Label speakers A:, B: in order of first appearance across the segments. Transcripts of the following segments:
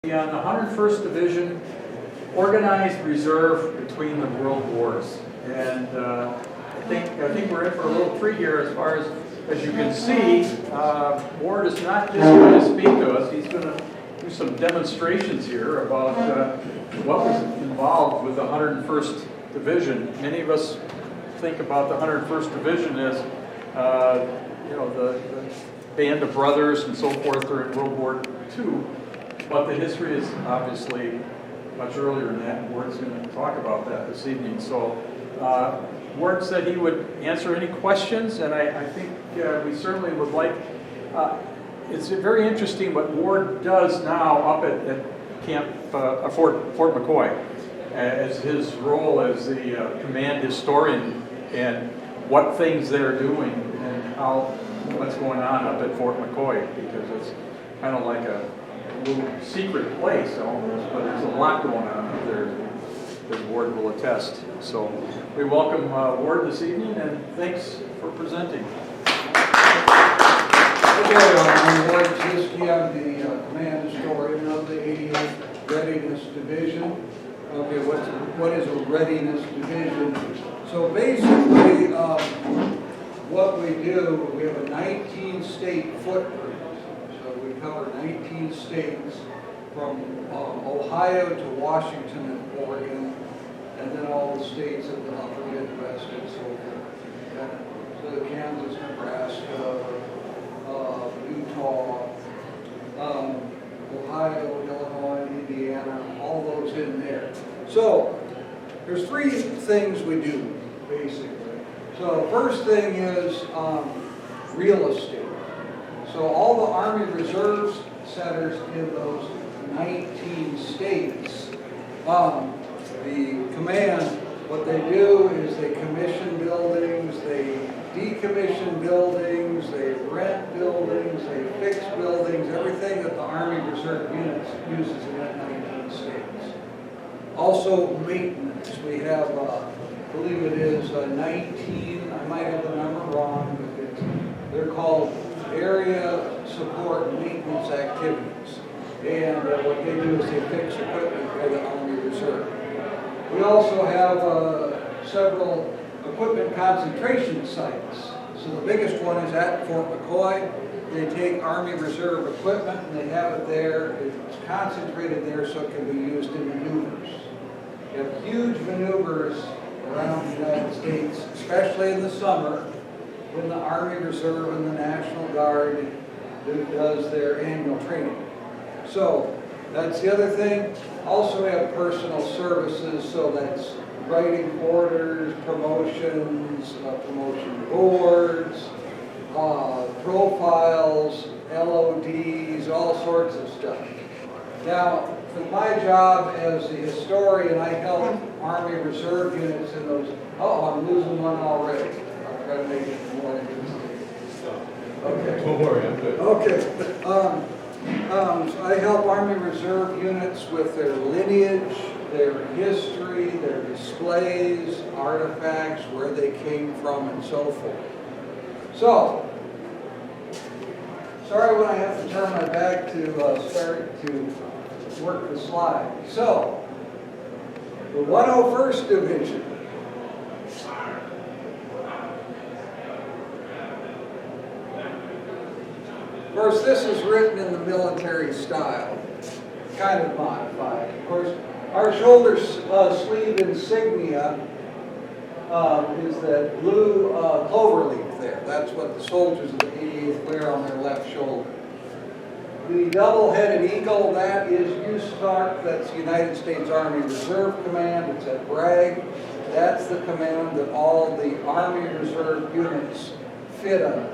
A: On the 101st Division, organized reserve between the world wars, and I think we're in for a little treat here as far as you can see. Ward is not just going to speak to us; he's going to do some demonstrations here about what was involved with the 101st Division. Many of us think about the 101st Division as the band of brothers and so forth during World War II. But the history is obviously much earlier than that, and Ward's going to talk about that this evening. So Ward said he would answer any questions, and I think we certainly would like. It's very interesting what Ward does now up at Camp Fort McCoy, as his role as the command historian, and what things they're doing and what's going on up at Fort McCoy, because it's kind of like a little secret place almost, but there's a lot going on up there, as Ward will attest. So we welcome Ward this evening, and thanks for presenting.
B: Okay, I'm Ward Zischke. I'm the command historian of the 88th Readiness Division. Okay, what is a Readiness Division? So basically, what we do, we have a 19-state footprint. We cover 19 states from Ohio to Washington and Oregon, and then all the states of the upper Midwest and so forth. So the Kansas, Nebraska, Utah, Ohio, Illinois, Indiana, all those in there. So there's three things we do, basically. So first thing is real estate. So all the Army Reserve centers in those 19 states, the command, what they do is they commission buildings, they decommission buildings, they rent buildings, they fix buildings, everything that the Army Reserve units uses in that 19 states. Also maintenance. We have, I believe it is 19, I might have the number wrong, but they're called area support and maintenance activities. And what they do is they fix equipment for the Army Reserve. We also have several equipment concentration sites. So the biggest one is at Fort McCoy. They take Army Reserve equipment and they have it there. It's concentrated there so it can be used in maneuvers. You have huge maneuvers around the United States, especially in the summer, when the Army Reserve and the National Guard does their annual training. So that's the other thing. Also we have personal services, so that's writing orders, promotions, promotion boards, profiles, LODs, all sorts of stuff. Now, for my job as the historian, I help Army Reserve units in those. Oh, I'm losing one already. I'll try to make it more interesting. Okay.
C: Don't worry, I'm good.
B: Okay. So I help Army Reserve units with their lineage, their history, their displays, artifacts, where they came from, and so forth. So, sorry when I have to turn my back to start to work the slide. So, the 101st Division. Of course, this is written in the military style, kind of modified. Of course, our shoulder sleeve insignia is that blue clover leaf there. That's what the soldiers of the 88th wear on their left shoulder. The double-headed eagle, that is USARC, that's United States Army Reserve Command. It's at Bragg. That's the command that all the Army Reserve units fit under.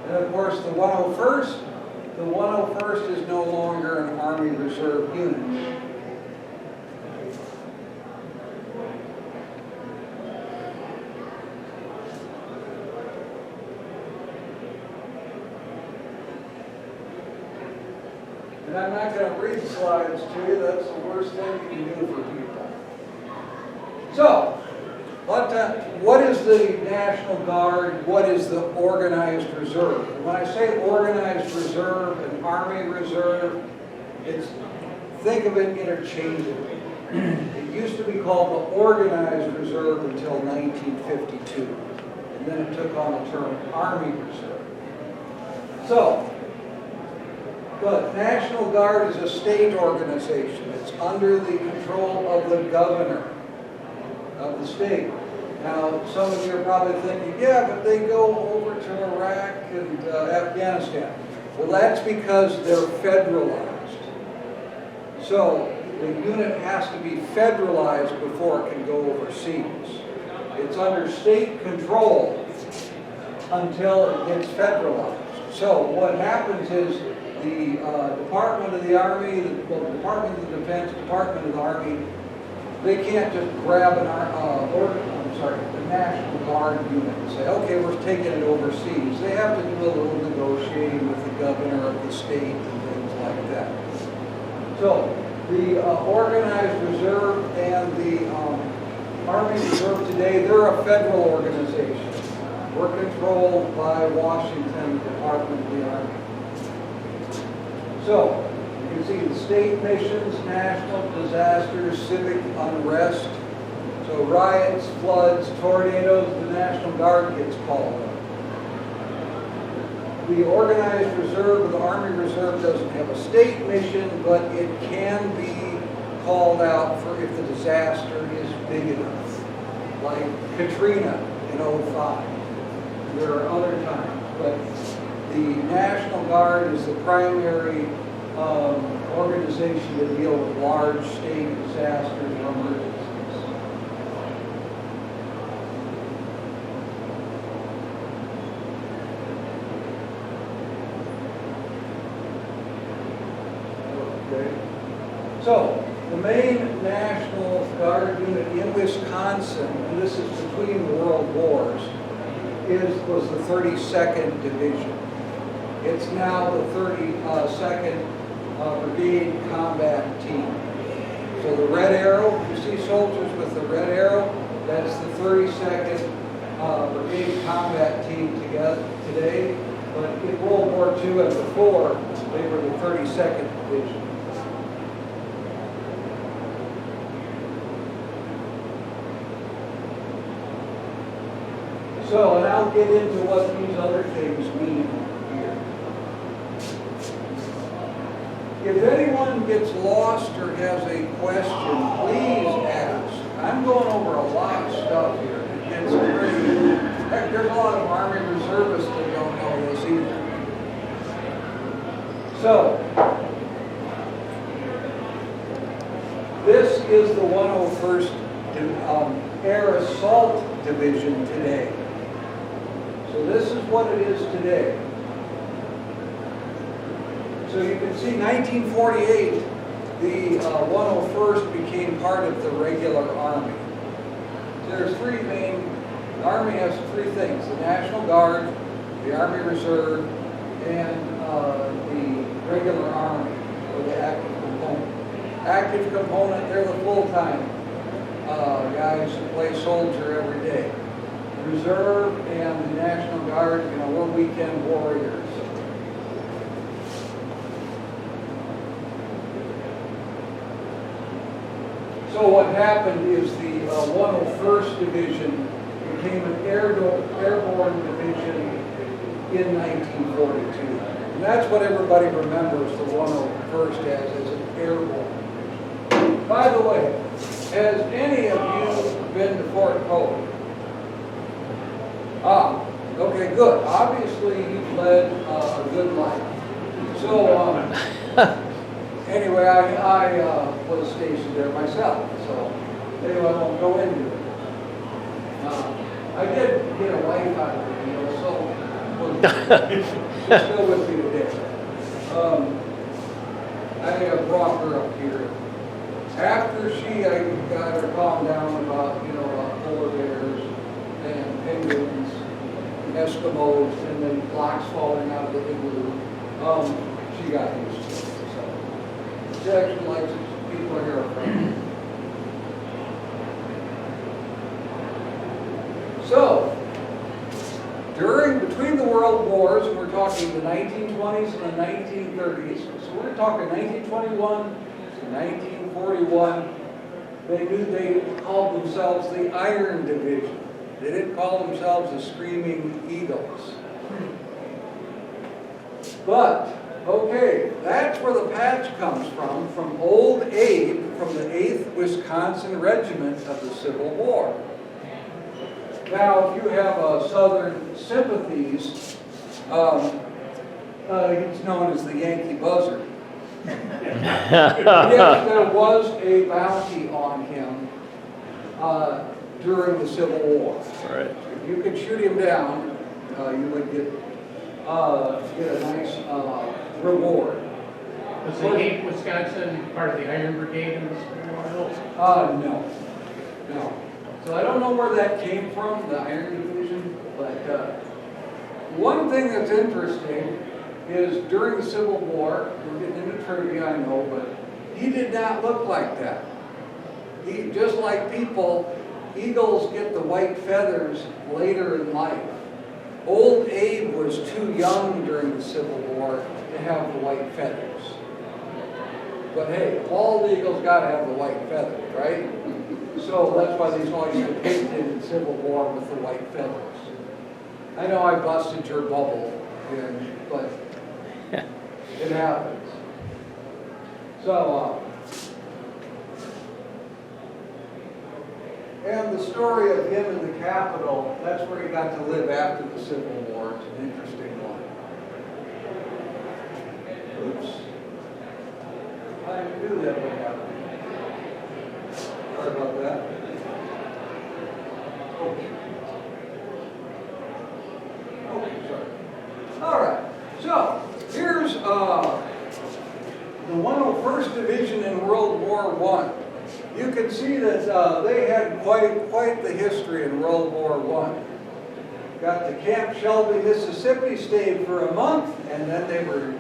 B: And of course the 101st is no longer an Army Reserve unit. And I'm not going to read slides to you. That's the worst thing you can do for people. So, what what is the National Guard? What is the organized reserve? When I say organized reserve and Army Reserve, think of it interchangeably. It used to be called the Organized Reserve until 1952, and then it took on the term Army Reserve. So, the National Guard is a state organization. It's under the control of the governor of the state. Now, some of you are probably thinking, yeah, but they go over to Iraq and Afghanistan. Well, that's because they're federalized. So, the unit has to be federalized before it can go overseas. It's under state control until it gets federalized. So, what happens is the Department of the Army, the Department of the Defense, Department of the Army, they can't just grab the National Guard unit and say, okay, we're taking it overseas. They have to do a little negotiating with the governor of the state and things like that. So the Organized Reserve and the Army Reserve today, they're a federal organization. We're controlled by Washington Department of the Army. So, you can see the state missions, national disasters, civic unrest. So riots, floods, tornadoes, the National Guard gets called up. The Organized Reserve or the Army Reserve doesn't have a state mission, but it can be called out for if the disaster is big enough. Like Katrina in '05. There are other times, but the National Guard is the primary organization to deal with large state disasters or emergencies. Okay. So, the main National Guard unit in Wisconsin, and this is between the World Wars, was the 32nd Division. It's now the 32nd Brigade Combat Team. So the red arrow, you see soldiers with the red arrow, that's the 32nd Brigade Combat Team today. But in World War II and before, they were the 32nd Division. So, and I'll get into what these other things mean here. If anyone gets lost or has a question, please ask. I'm going over a lot of stuff here. It's pretty, heck, there's a lot of Army Reservists that don't know this either. So, this is the 101st Air Assault Division today. So this is what it is today. So you can see 1948, the 101st became part of the regular Army. So there's three main, the Army has three things: the National Guard, the Army Reserve, and the regular Army, or the active component. Active component, they're the full-time guys who play soldier every day. Reserve and the National Guard, we're weekend warriors. So what happened is the 101st Division became an airborne division in 1942. And that's what everybody remembers the 101st as an airborne division. By the way, has any of you been to Fort Polk? Ah, okay, good. Obviously, you've led a good life. So, anyway, I was stationed there myself. So, anyway, I won't go into it. I did get a wife out of it, so she's still with me today. I brought her up here. After I got her calmed down about, polar bears and penguins, Eskimos, and then blocks falling out of the igloo, she got used to it. So she actually likes it. People are here. So, between the world wars, we're talking the 1920s and the 1930s, so we're talking 1921 to 1941, they called themselves the Iron Division. They didn't call themselves the Screaming Eagles. But, okay, that's where the patch comes from Old Abe from the 8th Wisconsin Regiment of the Civil War. Now, if you have Southern sympathies, it's known as the Yankee Buzzard. Yes, there was a bounty on him during the Civil War.
C: Right.
B: If you could shoot him down, you would get a nice reward.
D: Was the 8th Wisconsin part of the Iron Brigade in the Civil War?
B: No. So I don't know where that came from, the Iron Division, but one thing that's interesting is during the Civil War, we're getting into trivia, I know, but he did not look like that. He, just like people, eagles get the white feathers later in life. Old Abe was too young during the Civil War to have the white feathers. But hey, all eagles got to have the white feathers, right? So that's why they always depicted in the Civil War with the white feathers. I know I busted your bubble, but it happens. So, and the story of him in the Capitol, that's where he got to live after the Civil War. It's an interesting one. Oops. I knew that would happen. Sorry about that. Okay, sorry. All right. So, here's the 101st Division in World War I. You can see that they had quite the history in World War I. Got to Camp Shelby, Mississippi, stayed for a month, and then they were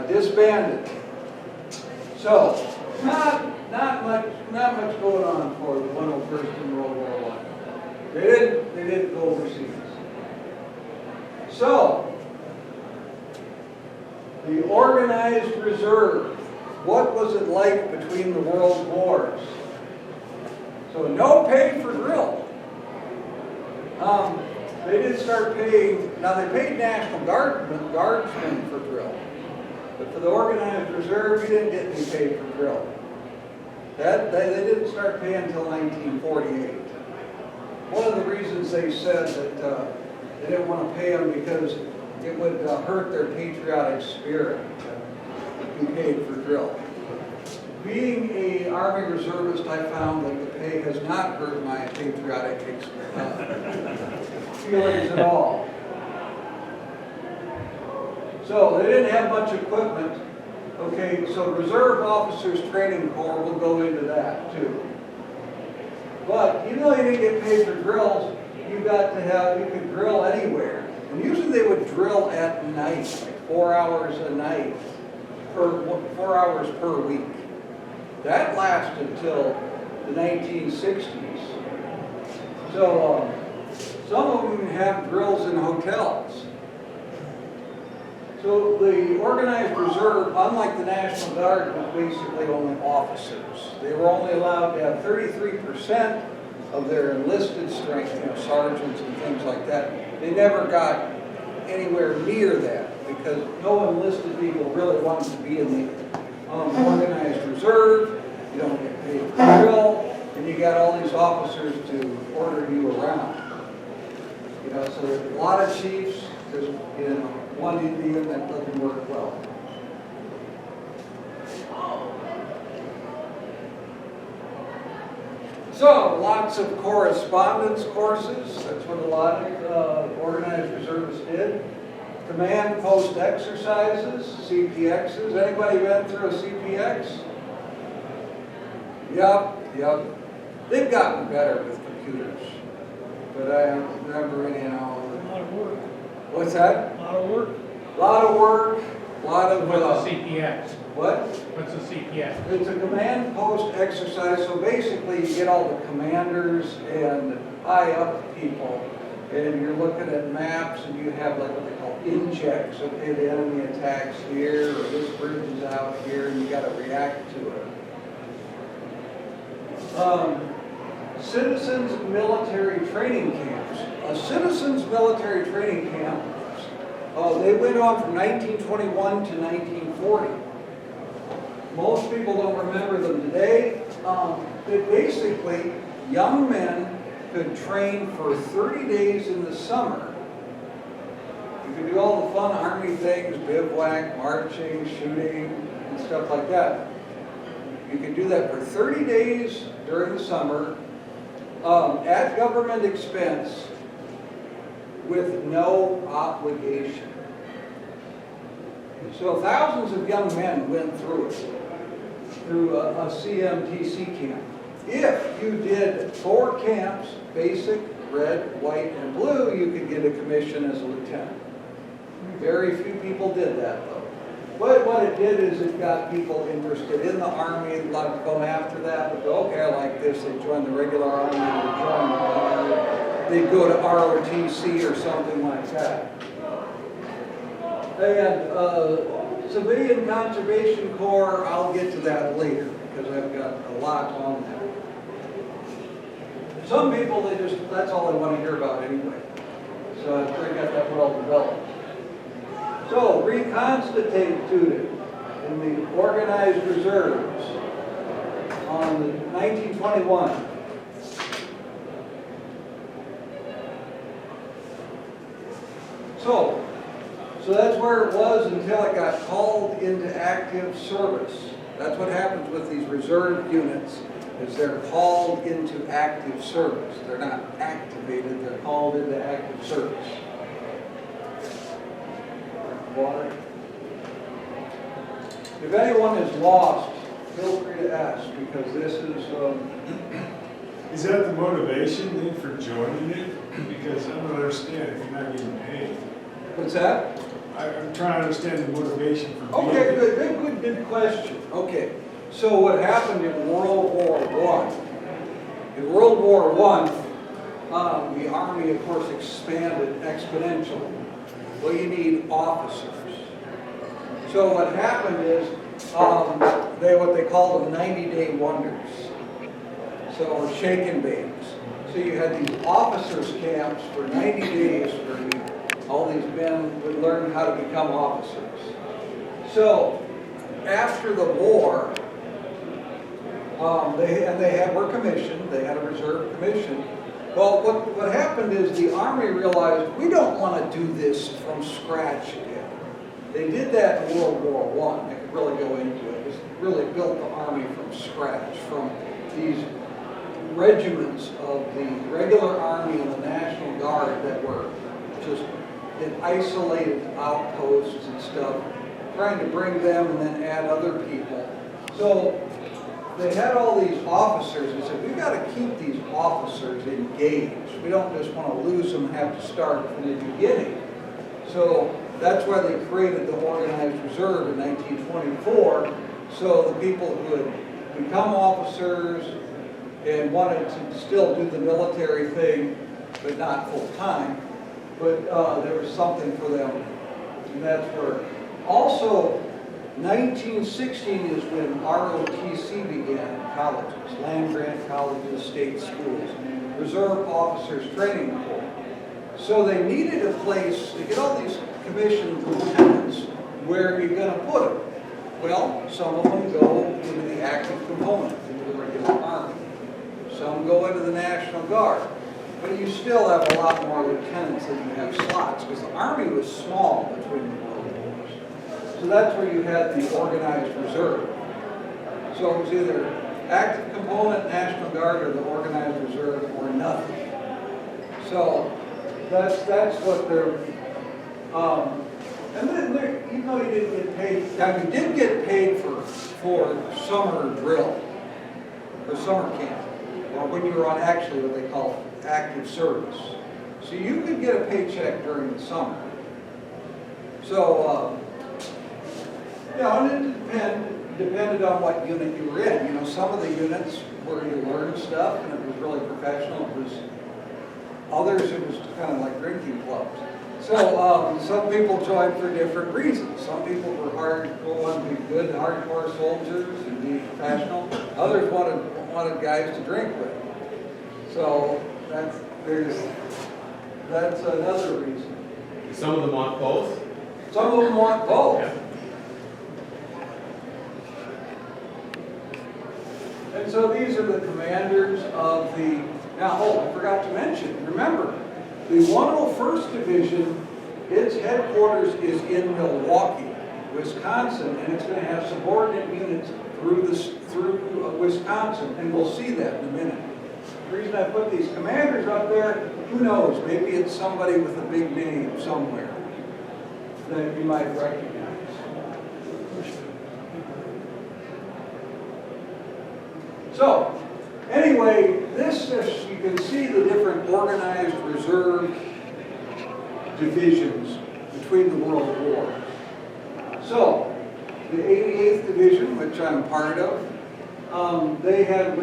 B: disbanded. So, not much going on for the 101st in World War I. They didn't go overseas. So, the organized reserve. What was it like between the world wars? So no pay for drill. They did start paying, now they paid National Guardsmen for drill. But for the organized reserve, you didn't get any pay for drill. They didn't start paying until 1948. One of the reasons they said that they didn't want to pay them because it would hurt their patriotic spirit. Be paid for drill. Being an Army reservist, I found that the pay has not hurt my patriotic feelings at all. So they didn't have much equipment. Okay, so Reserve Officers Training Corps will go into that too. But even though you didn't get paid for drills, you could drill anywhere. And usually they would drill at night, like 4 hours a night. 4 hours per week. That lasted until the 1960s. So some of them have drills in hotels. So the organized reserve, unlike the National Guard, was basically only officers. They were only allowed to have 33% of their enlisted strength, sergeants and things like that. They never got anywhere near that, because no enlisted people really wanted to be in the organized reserve. You don't get paid for drill, and you got all these officers to order you around. So a lot of chiefs, there's one Indian that doesn't work well. So lots of correspondence courses. That's what a lot of organized reservists did. Command post exercises, CPXs. Anybody been through a CPX? Yep. They've gotten better with computers. But I remember,
D: A lot of work.
B: What's that?
D: A lot of work.
B: A lot of work, a lot of...
D: What's a CPX?
B: What?
D: What's a CPX?
B: It's a command post exercise, so basically you get all the commanders and high up people, and you're looking at maps and you have like what they call injects. Okay, the enemy attacks here, or this bridge is out here, and you got to react to it. Citizens military training camps. A citizens military training camp, they went on from 1921 to 1940. Most people don't remember them today. Basically, young men could train for 30 days in the summer. You could do all the fun Army things, bivouac, marching, shooting, and stuff like that. You could do that for 30 days during the summer at government expense with no obligation. So thousands of young men went through it, through a CMTC camp. If you did 4 camps, basic, red, white, and blue, you could get a commission as a lieutenant. Very few people did that, though. But what it did is it got people interested in the Army. A lot of them after that would go, okay, I like this. They'd join the regular Army, they'd join the Guard, they'd go to ROTC or something like that. And Civilian Conservation Corps, I'll get to that later because I've got a lot on that. Some people, that's all they want to hear about anyway. So I think I got that well developed. So, reconstituted in the organized reserves on the 1921. So that's where it was until it got called into active service. That's what happens with these reserve units, is they're called into active service. They're not activated, they're called into active service. Water. If anyone is lost, feel free to ask, because this is...
C: Is that the motivation then for joining it? Because I don't understand if you're not getting paid.
B: What's that?
C: I'm trying to understand the motivation for being
B: Okay,
C: here.
B: good question. Okay, so what happened in World War I? In World War I, the Army, of course, expanded exponentially. Well, you need officers. So what happened is what they call them 90-day wonders. So shake and bakes. So you had these officers camps for 90 days where all these men would learn how to become officers. So after the war, they were commissioned. They had a reserve commission. Well, what happened is the Army realized we don't want to do this from scratch again. They did that in World War I. I could really go into it. It really built the Army from scratch, from these regiments of the regular Army and the National Guard that were just in isolated outposts and stuff, trying to bring them and then add other people. So they had all these officers and said, we've got to keep these officers engaged. We don't just want to lose them and have to start from the beginning. So that's why they created the Organized Reserve in 1924, so the people who had become officers and wanted to still do the military thing, but not full time, but there was something for them, and that's where. Also, 1916 is when ROTC began, colleges, land-grant colleges, state schools, Reserve Officers Training Corps. So they needed a place to get all these commissioned lieutenants. Where are you going to put them? Well, some of them go into the active component, into the regular Army. Some go into the National Guard. But you still have a lot more lieutenants than you have slots, because the Army was small between the World Wars. So that's where you had the Organized Reserve. So it was either active component, National Guard, or the Organized Reserve, or nothing. So that's what they're, and then even though you didn't get paid, now you did get paid for summer drill, or summer camp, or when you were on actually what they call active service. So you could get a paycheck during the summer. So, and it depended on what unit you were in. You know, some of the units where you learned stuff and it was really professional. It was Others, it was kind of like drinking clubs. So some people joined for different reasons. Some people were wanted to be good, hardcore soldiers and be professional. Others wanted guys to drink with. So that's another reason.
E: Some of them want both?
B: Some of them want both.
E: Yeah.
B: And so these are the commanders of the, now, I forgot to mention, remember, the 101st Division, its headquarters is in Milwaukee, Wisconsin, and it's going to have subordinate units through Wisconsin, and we'll see that in a minute. The reason I put these commanders up there, who knows, maybe it's somebody with a big name somewhere that you might recognize. So, anyway, this, you can see the different organized reserve divisions between the world wars. So, the 88th Division, which I'm part of, they had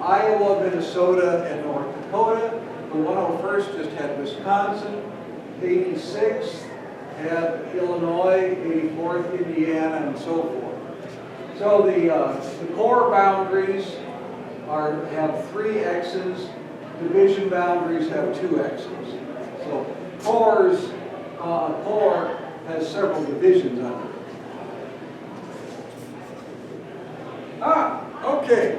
B: Iowa, Minnesota, and North Dakota. The 101st just had Wisconsin. 86th had Illinois, 84th Indiana, and so forth. So the corps boundaries have 3 X's. Division boundaries have 2 X's. So corps has several divisions under it. Okay.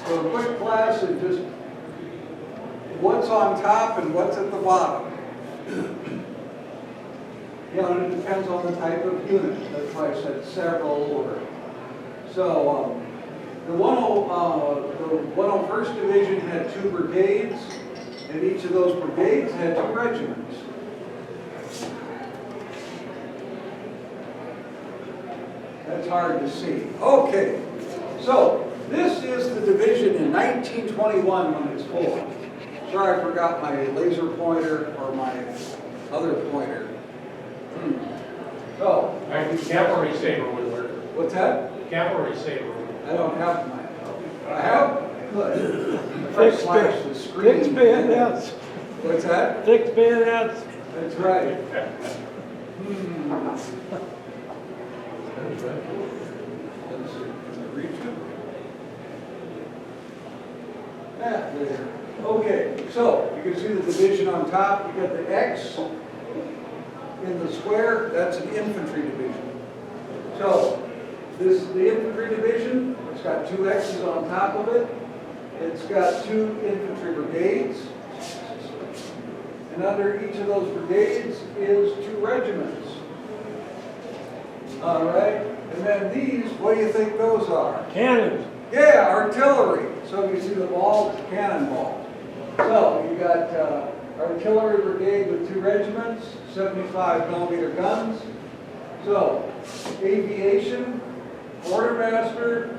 B: So a quick class of just what's on top and what's at the bottom. And it depends on the type of unit. That's why I said several or. So the 101st Division had 2 brigades, and each of those brigades had 2 regiments. That's hard to see. Okay, so this is the division in 1921 when it's formed. Sorry, I forgot my laser pointer or my other pointer. So,
D: Cavalry saber would work.
B: what's that?
D: Cavalry saber.
B: I don't have mine. I have? Good. If I flash the screen.
F: Fixed bayonets.
B: What's that?
F: Fixed bayonets.
B: That's right. Let's see. Can I reach it? There. Okay, so you can see the division on top. You got the X in the square. That's an infantry division. So this is the infantry division. It's got 2 X's on top of it. It's got 2 infantry brigades. And under each of those brigades is 2 regiments. All right. And then these, what do you think those are?
F: Cannons.
B: Yeah, artillery. So you see the balls, cannonballs. So you got artillery brigade with 2 regiments, 75 millimeter guns. So aviation, quartermaster,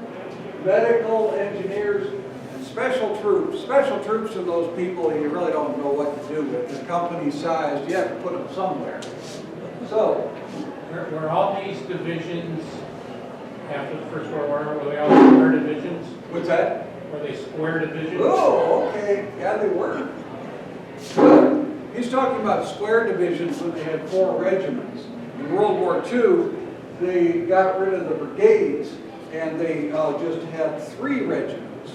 B: medical, engineers, and special troops. Special troops are those people you really don't know what to do with. The company sized, you have to put them somewhere. So,
D: Were all these divisions after the First World War, were they all square divisions?
B: what's that?
D: Were they square divisions?
B: Oh, okay. Yeah, they were. Good. He's talking about square divisions when they had 4 regiments. In World War II, they got rid of the brigades and they just had 3 regiments.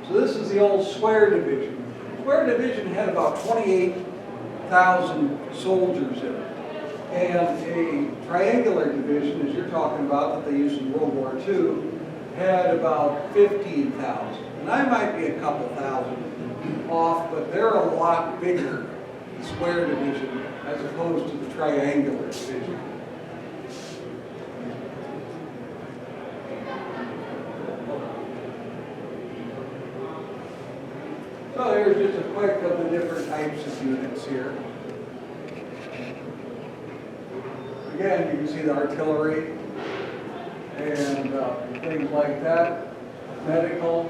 B: So this is the old square division. Square division had about 28,000 soldiers in it. And a triangular division, as you're talking about, that they used in World War II, had about 15,000. And I might be a couple thousand off, but they're a lot bigger, the square division, as opposed to the triangular division. So here's just a quick of the different types of units here. Again, you can see the artillery and things like that. Medical,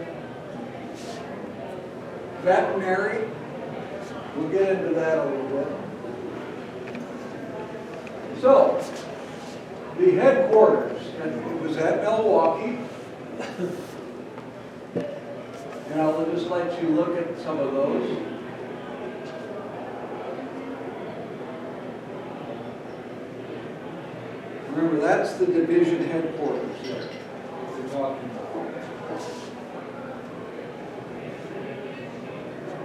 B: veterinary. We'll get into that a little bit. So, the headquarters, and it was at Milwaukee. And I'll just let you look at some of those. Remember, that's the division headquarters there we're talking about.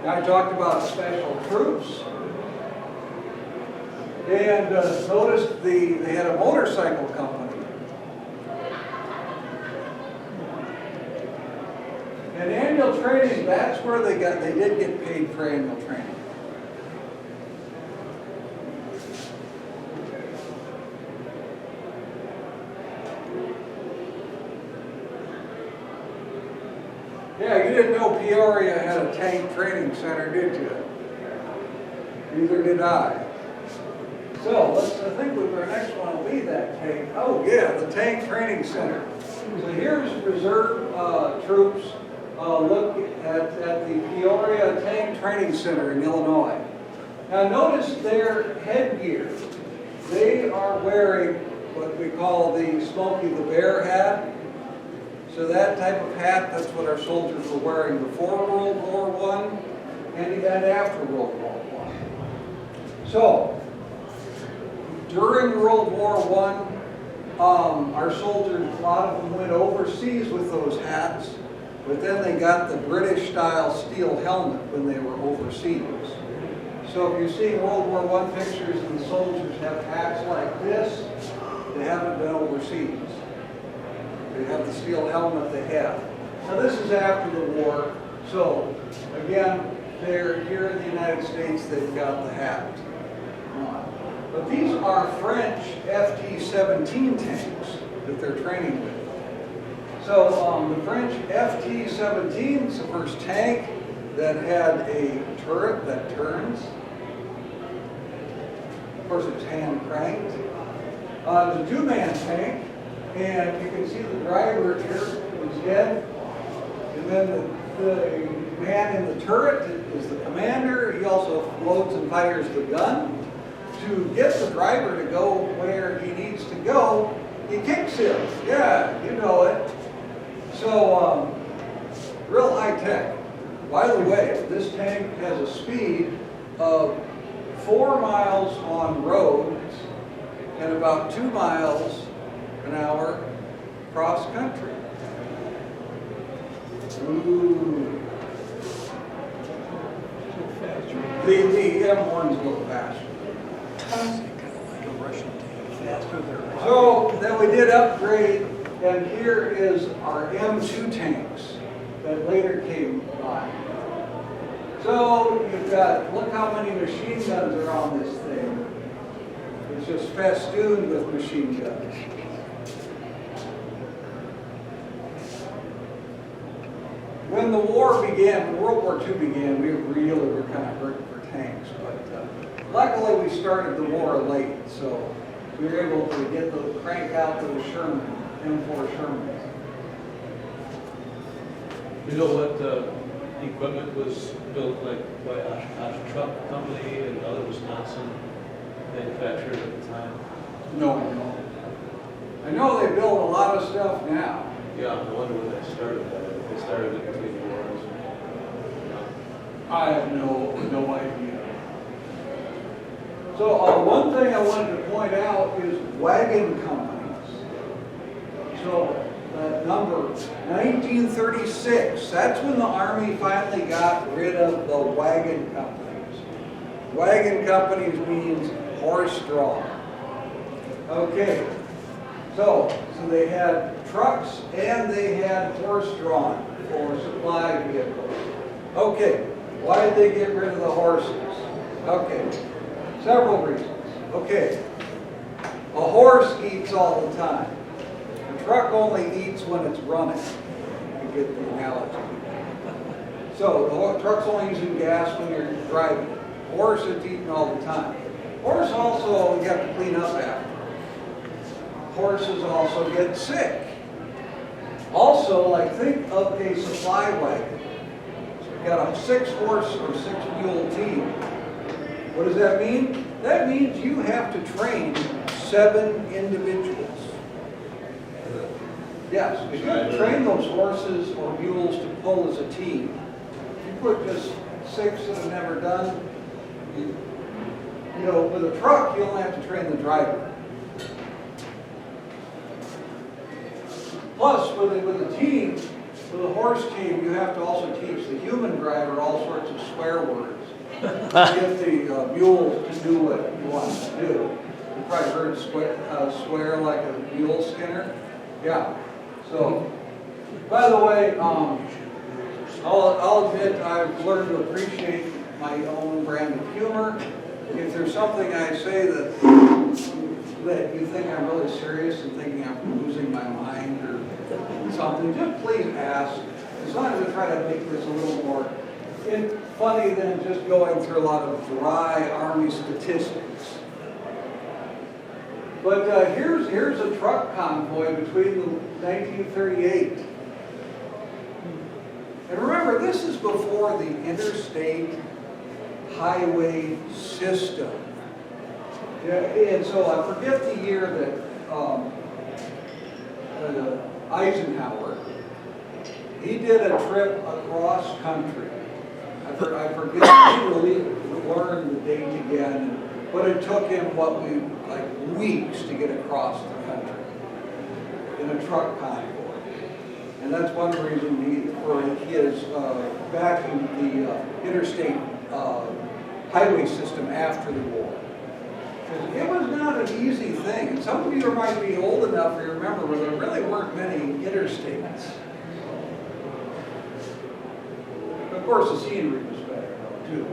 B: I talked about special troops. And noticed they had a motorcycle company. And annual training, that's where they did get paid for annual training. Yeah, you didn't know Peoria had a tank training center, did you? Neither did I. So I think our next one will be that tank. Oh yeah, the tank training center. So here's reserve troops. Look at the Peoria Tank Training Center in Illinois. Now notice their headgear. They are wearing what we call the Smokey the Bear hat. So that type of hat, that's what our soldiers were wearing before World War I and after World War I. So, during World War I, our soldiers, a lot of them went overseas with those hats, but then they got the British-style steel helmet when they were overseas. So if you see World War I pictures and the soldiers have hats like this, they haven't been overseas. They have the steel helmet they have. Now this is after the war, so again, they're here in the United States, they've got the hat on. But these are French FT-17 tanks that they're training with. So the French FT-17 is the first tank that had a turret that turns. Of course, it's hand cranked. It's a two-man tank, and you can see the driver here, his head, and then the man in the turret is the commander. He also loads and fires the gun. To get the driver to go where he needs to go, he kicks him. Yeah, you know it. So, real high tech. By the way, this tank has a speed of 4 miles on roads and about 2 miles an hour cross country. Ooh. The M1's a little faster. So then we did upgrade, and here is our M2 tanks that later came by. So you've got, look how many machine guns are on this thing. It's just festooned with machine guns. When the war began, when World War II began, we really were kind of hurting for tanks, but luckily we started the war late, so we were able to crank out the Sherman, M4 Shermans.
E: You know what equipment was built like by a truck company and other Wisconsin manufacturers at the time?
B: No, I know they build a lot of stuff now.
E: Yeah, I wonder when they started that. They started it between the wars.
B: I have no idea. So one thing I wanted to point out is wagon companies. So that number, 1936, that's when the Army finally got rid of the wagon companies. Wagon companies means horse-drawn. Okay, so they had trucks and they had horse-drawn for supply vehicles. Okay, why did they get rid of the horses? Okay, several reasons. Okay, a horse eats all the time. A truck only eats when it's running. You get the analogy. So the truck's only using gas when you're driving. Horse, it's eating all the time. Horse also, you have to clean up after. Horses also get sick. Also, like, think of a supply wagon. So you've got a 6-horse or 6-mule team. What does that mean? That means you have to train 7 individuals. Yes, if you train those horses or mules to pull as a team, if you put just 6 that have never done, you know, with a truck, you only have to train the driver. Plus, with a team, with a horse team, you have to also teach the human driver all sorts of swear words to get the mule to do what you want it to do. You probably heard swear like a mule skinner. Yeah. So, by the way, I'll admit I've learned to appreciate my own brand of humor. If there's something I say that you think I'm really serious and thinking I'm losing my mind or something, just please ask. As long as I try to make this a little more funny than just going through a lot of dry Army statistics. But here's a truck convoy between 1938. And remember, this is before the interstate highway system. Yeah, and so I forget the year that Eisenhower, he did a trip across country. I forget, he really learned the date again, but it took him, like weeks to get across the country in a truck convoy. And that's one reason for his backing the interstate highway system after the war. Because it was not an easy thing. And some of you might be old enough to remember where there really weren't many interstates. Of course, the scenery was better, though, too.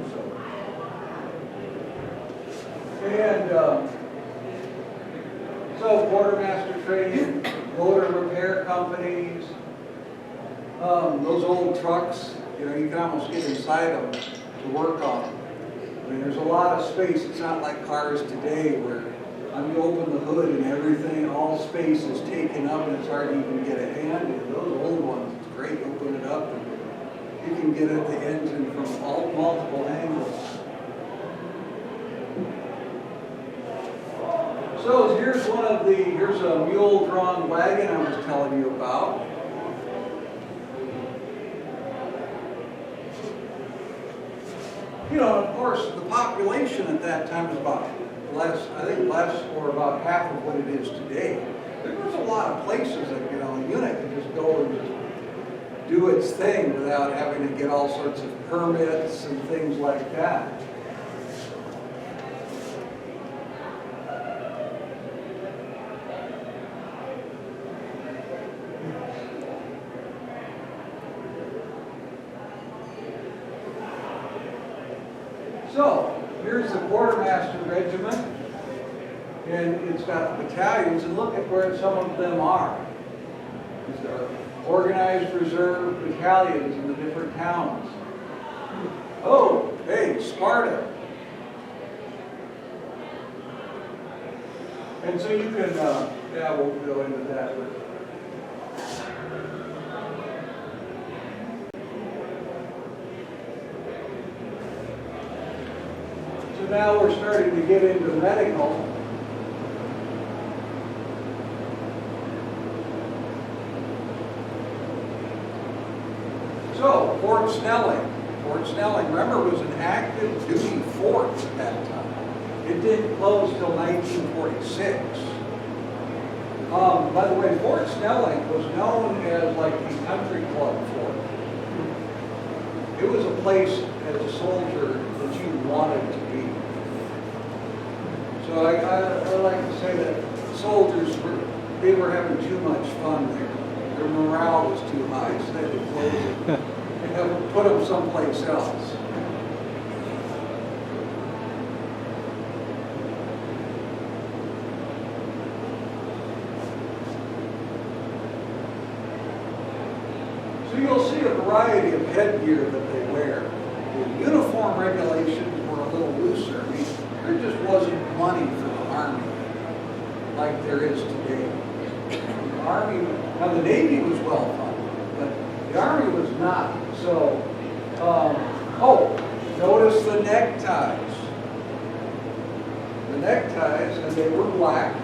B: So quartermaster training, motor repair companies, those old trucks, you know, you can almost get inside them to work on them. I mean, there's a lot of space. It's not like cars today where you open the hood and everything, all space is taken up and it's hard to even get a hand in. Those old ones, it's great. You open it up and you can get at the engine from multiple angles. So here's a mule-drawn wagon I was telling you about. You know, of course, the population at that time was about less or about half of what it is today. There was a lot of places that, you know, a unit could just go and just do its thing without having to get all sorts of permits and things like that. So, here's the quartermaster regiment, and it's got battalions, and look at where some of them are. These are organized reserve battalions in the different towns. Oh, hey, Sparta. And so you can, yeah, we'll go into that. So now we're starting to get into medical. So, Fort Snelling. Fort Snelling, remember, was an active duty fort at that time. It didn't close till 1946. By the way, Fort Snelling was known as like the country club fort. It was a place as a soldier that you wanted to be. So I like to say that soldiers were having too much fun there. Their morale was too high, so they had to close it and put them someplace else. So you'll see a variety of headgear that they wear. The uniform regulations were a little looser. I mean, there just wasn't money for the Army like there is today. The Army, now the Navy was well funded, but the Army was not. So, notice the neckties. The neckties, and they were black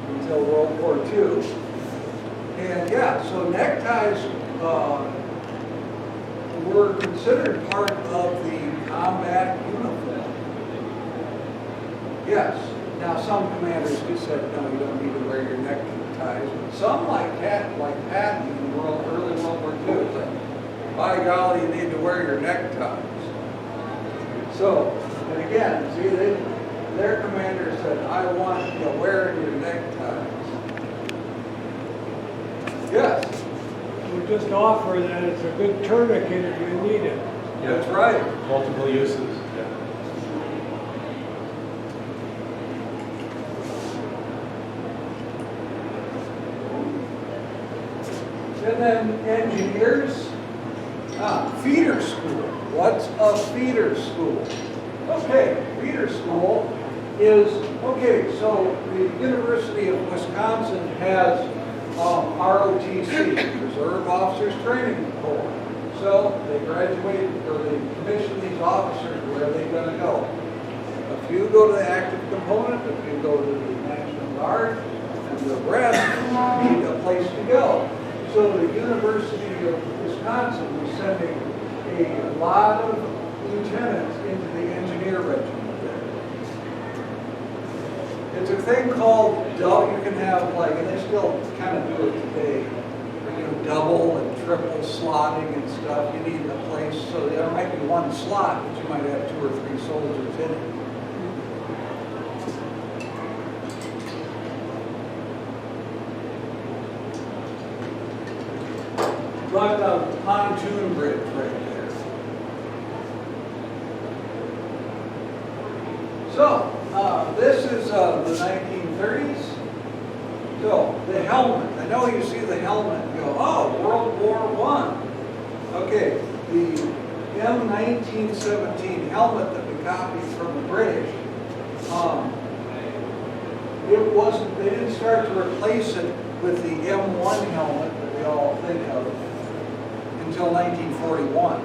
B: until World War II. And yeah, so neckties were considered part of the combat uniform. Yes. Now, some commanders just said, no, you don't need to wear your neckties. But some, like Patton in the early World War II, said, by golly, you need to wear your neckties. So, and again, see, their commander said, I want you wearing your neckties. Yes,
F: We just offer that it's a good tourniquet if you need it.
B: that's right.
E: Multiple uses, yeah.
B: And then engineers, feeder school. What's a feeder school? Okay, feeder school is, okay, so the University of Wisconsin has ROTC, Reserve Officers Training Corps. So they graduate, or they commission these officers, where are they going to go? A few go to the active component, a few go to the National Guard, and the rest need a place to go. So the University of Wisconsin was sending a lot of lieutenants into the engineer regiment there. It's a thing called, you can have like, and they still kind of do it today, double and triple slotting and stuff. You need a place, so there might be one slot, but you might have 2 or 3 soldiers in it. Right on the pontoon bridge right there. So, this is the 1930s. So, the helmet. I know you see the helmet and go, oh, World War I. Okay, the M1917 helmet that we copied from the British, they didn't start to replace it with the M1 helmet that we all think of until 1941.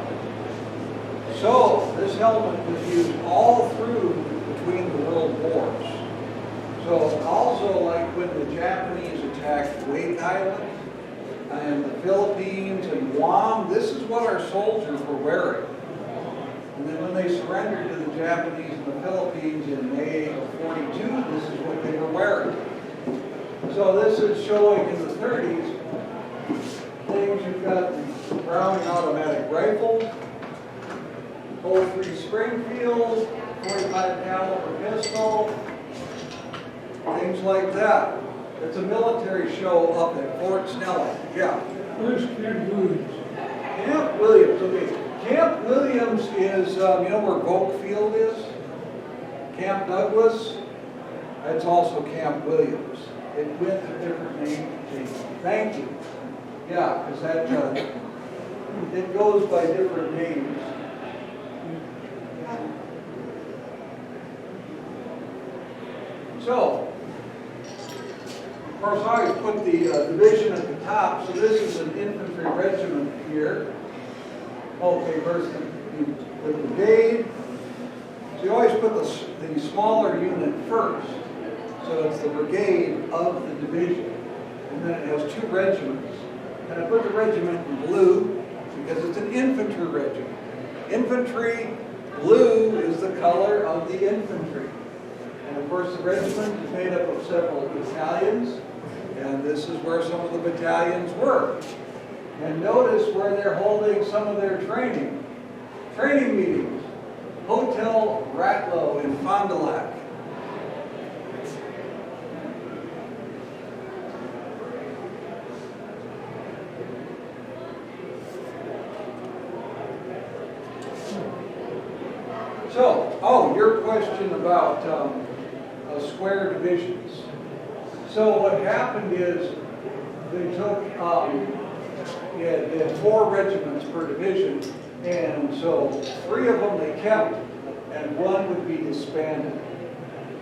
B: So, this helmet was used all through between the world wars. So, also like when the Japanese attacked Wake Island and the Philippines and Guam, this is what our soldiers were wearing. And then when they surrendered to the Japanese in the Philippines in May of 42, this is what they were wearing. So this is showing in the 30s things. You've got the Browning automatic rifle, Colt 3 Springfield, 45 caliber pistol, things like that. It's a military show up at Fort Snelling. Yeah.
F: Where's Camp Williams?
B: Camp Williams. Okay. Camp Williams is, you know where Volk Field is? Camp Douglas. That's also Camp Williams. It went a different name. Thank you. Yeah, because that it goes by different names. So, of course, I always put the division at the top. So this is an infantry regiment here. Okay, versus the brigade. So you always put the smaller unit first. So it's the brigade of the division. And then it has 2 regiments. And I put the regiment in blue because it's an infantry regiment. Infantry, blue is the color of the infantry. And of course the regiment is made up of several battalions. And this is where some of the battalions were. And notice where they're holding some of their training. Training meetings. Hotel Ratlow in Fond du Lac. So, your question about square divisions. So what happened is they took, they had 4 regiments per division, and so 3 of them they kept, and 1 would be disbanded.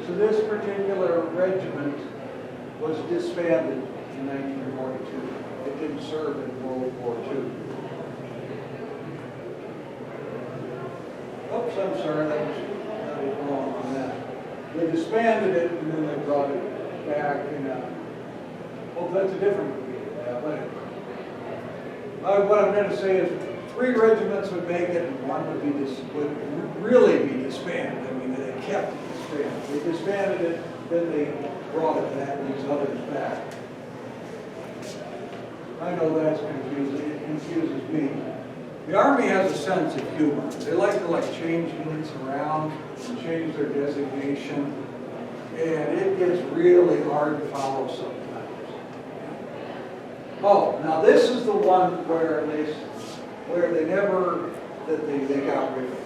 B: So this particular regiment was disbanded in 1942. It didn't serve in World War II. Oops, I'm sorry, that was wrong on that. They disbanded it and then they brought it back and, that's a different brigade. But What I'm going to say is 3 regiments would make it, and 1 would really be disbanded. I mean, they kept it disbanded. They disbanded it, then they brought it back, these others back. I know that's confusing. It confuses me. The Army has a sense of humor. They like to change units around and change their designation, and it gets really hard to follow sometimes. Oh, now this is the one where they never, that they got rid of.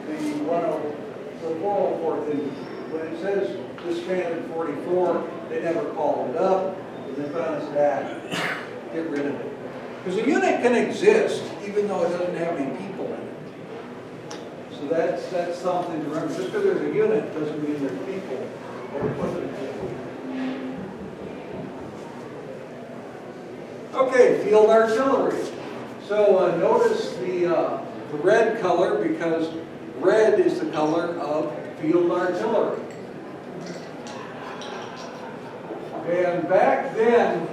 B: The 404 thing, when it says disbanded 44, they never called it up, and they found that, get rid of it. Because a unit can exist even though it doesn't have any people in it. So that's something to remember. Just because there's a unit doesn't mean there's people or equipment. Okay, field artillery. So notice the red color, because red is the color of field artillery. And back then,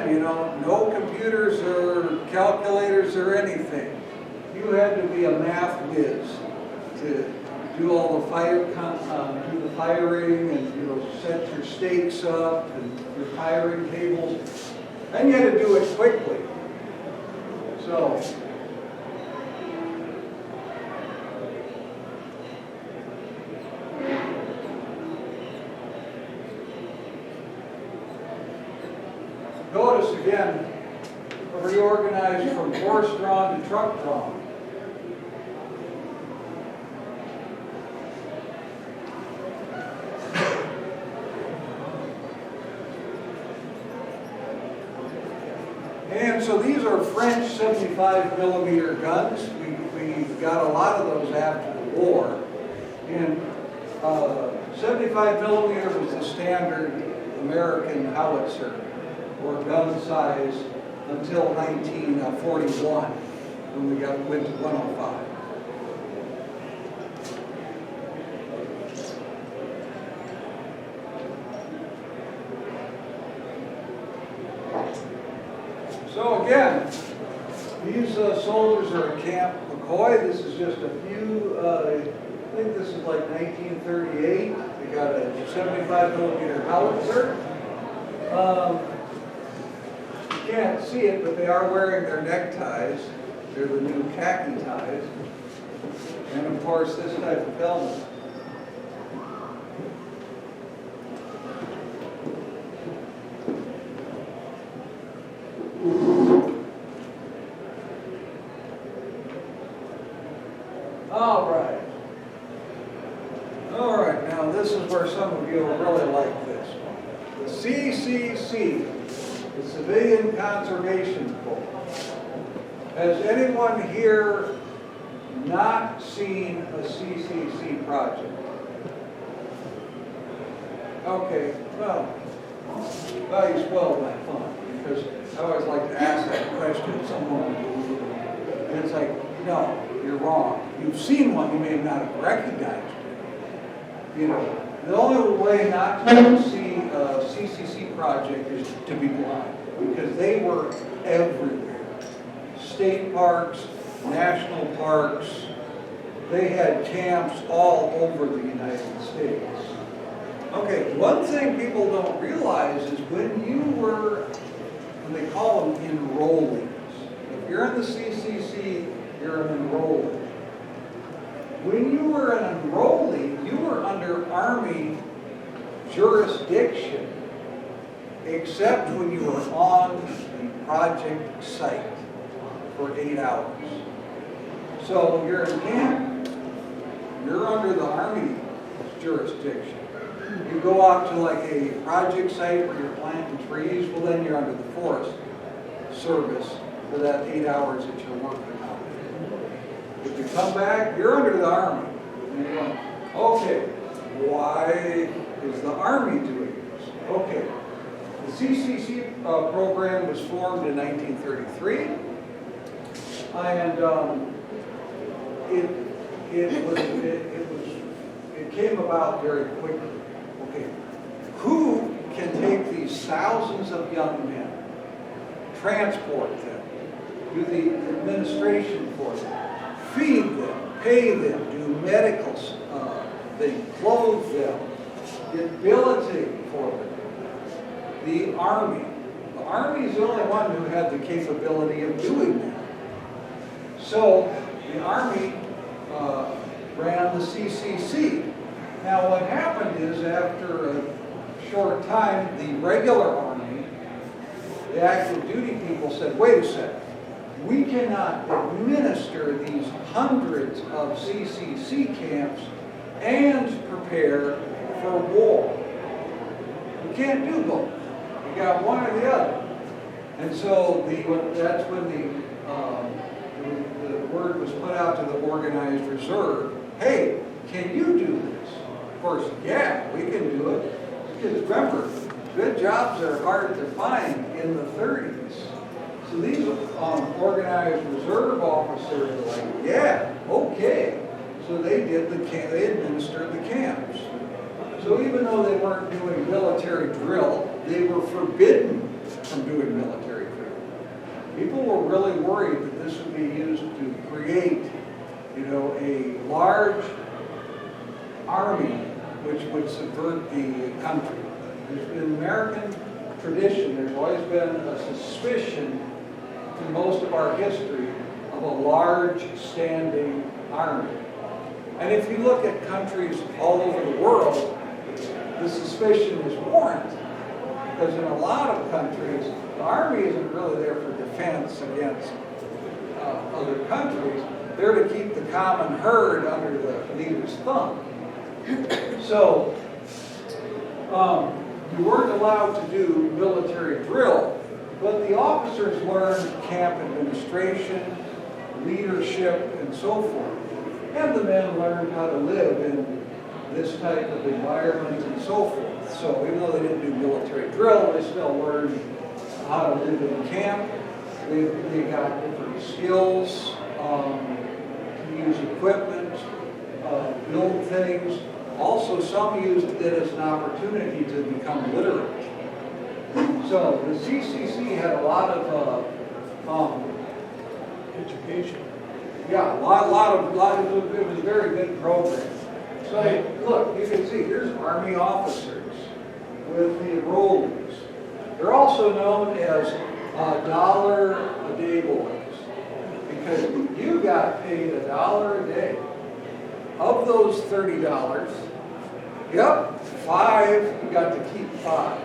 B: you know, no computers or calculators or anything. You had to be a math whiz to do all the do the firing and, you know, set your stakes up and your firing tables. And you had to do it quickly. So, notice again, reorganized from horse-drawn to truck-drawn. And so these are French 75 millimeter guns. We got a lot of those after the war. And 75 millimeter was the standard American howitzer or gun size until 1941 when we went to 105. So again, these soldiers are at Camp McCoy. This is just a few, I think this is like 1938. They got a 75 millimeter howitzer. You can't see it, but they are wearing their neckties. They're the new khaki ties. And of course, this type of helmet. All right, now this is where some of you will really like this one. The CCC, the Civilian Conservation Corps. Has anyone here not seen a CCC project? Okay, well, you spoiled my fun, because I always like to ask that question to someone, and it's like, no, you're wrong. You've seen one, you may not have recognized it. You know, the only way not to see a CCC project is to be blind, because they were everywhere. State parks, national parks, they had camps all over the United States. Okay, one thing people don't realize is when they call them enrollees. If you're in the CCC, you're an enrollee. When you were an enrollee, you were under Army jurisdiction, except when you were on the project site for 8 hours. So you're in camp, you're under the Army jurisdiction. You go out to like a project site where you're planting trees, well then you're under the Forest Service for that 8 hours that you're working out. If you come back, you're under the Army. And you're going, okay, why is the Army doing this? Okay, the CCC program was formed in 1933, and it came about very quickly. Okay, who can take these thousands of young men, transport them, do the administration for them, feed them, pay them, do medical things, clothe them, get billeting for them. The Army. The Army is the only one who had the capability of doing that. So the Army ran the CCC. Now what happened is after a short time, the regular Army, the active duty people said, wait a second, we cannot administer these hundreds of CCC camps and prepare for war. We can't do both. We got one or the other. And so that's when the word was put out to the organized reserve, hey, can you do this? Of course, yeah, we can do it. Because remember, good jobs are hard to find in the 30s. So these organized reserve officers are like, yeah, okay. So they administered the camps. So even though they weren't doing military drill, they were forbidden from doing military drill. People were really worried that this would be used to create, a large army which would subvert the country. In American tradition, there's always been a suspicion through most of our history of a large standing army. And if you look at countries all over the world, the suspicion is warranted. Because in a lot of countries, the army isn't really there for defense against other countries. They're to keep the common herd under the leader's thumb. So, you weren't allowed to do military drill, but the officers learned camp administration, leadership, and so forth. And the men learned how to live in this type of environment and so forth. So even though they didn't do military drill, they still learned how to live in camp. They got different skills, to use equipment, build things. Also, some used it as an opportunity to become literate. So the CCC had a lot of
F: Education.
B: yeah, it was a very good program. So look, you can see here's Army officers with the enrollees. They're also known as $1 a day boys because you got paid $1 a day. Of those $30, yep, 5, you got to keep 5.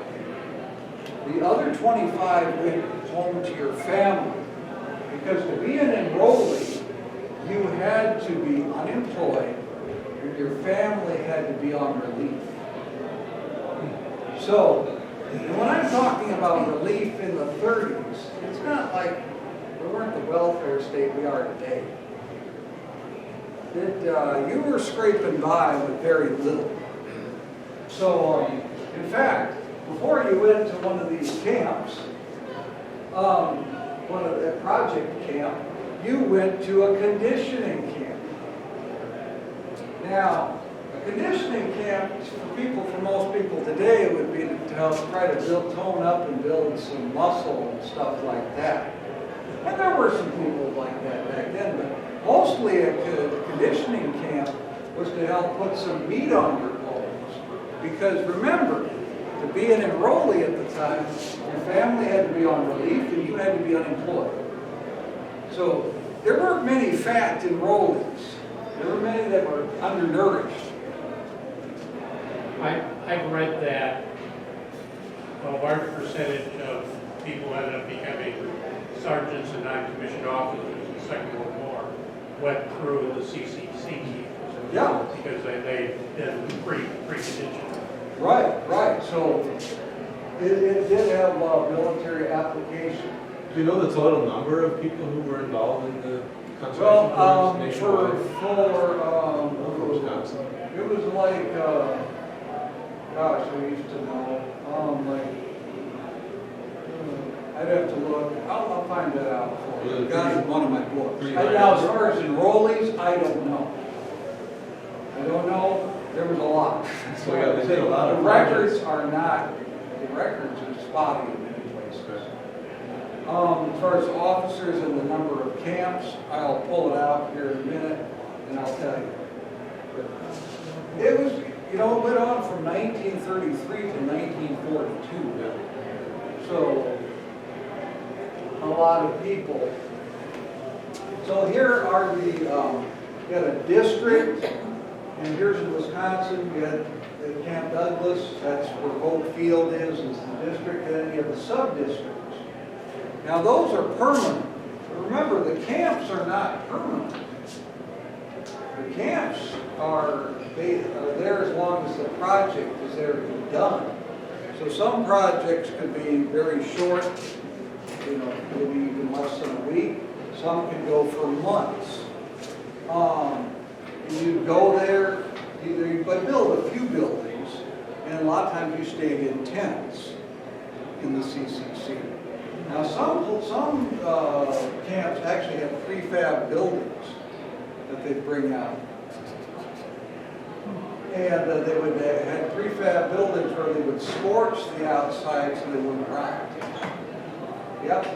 B: The other 25 went home to your family because to be an enrollee, you had to be unemployed and your family had to be on relief. So, when I'm talking about relief in the 30s, it's not like we weren't the welfare state we are today. You were scraping by with very little. So, in fact, before you went to one of these camps, one of the project camp, you went to a conditioning camp. Now, a conditioning camp for most people today would be to help try to tone up and build some muscle and stuff like that. And there were some people like that back then, but mostly a conditioning camp was to help put some meat on your bones. Because remember, to be an enrollee at the time, your family had to be on relief and you had to be unemployed. So there weren't many fat enrollees. There were many that were undernourished.
D: I've read that a large percentage of people ended up becoming sergeants and non-commissioned officers in the Second World War went through the CCC.
B: Yeah.
D: Because they did pre-conditioning.
B: Right. So it did have military application.
E: Do you know the total number of people who were involved in the concentration
B: Well,
E: camps nationwide?
B: for
E: Wisconsin.
B: it was like, gosh, I used to know, I'd have to look. I'll find that out for you. I got it in one of my books. Now, as far as enrollees, I don't know. There was a lot.
E: So yeah, they did a lot of
B: the records are spotty in many places. As far as officers and the number of camps, I'll pull it out here in a minute and I'll tell you. But it was, you know, it went on from 1933 to 1942. So, a lot of people. So here are the, you had a district, and here's in Wisconsin, you had at Camp Douglas, that's where Hope Field is the district, and then you have the sub-districts. Now those are permanent. Remember, the camps are not permanent. The camps are there as long as the project is there to be done. So some projects could be very short, you know, maybe even less than a week. Some can go for months. You go there, you build a few buildings, and a lot of times you stay in tents in the CCC. Now some camps actually have prefab buildings that they bring out. And they would have prefab buildings where they would scorch the outside so they wouldn't rot. Yep.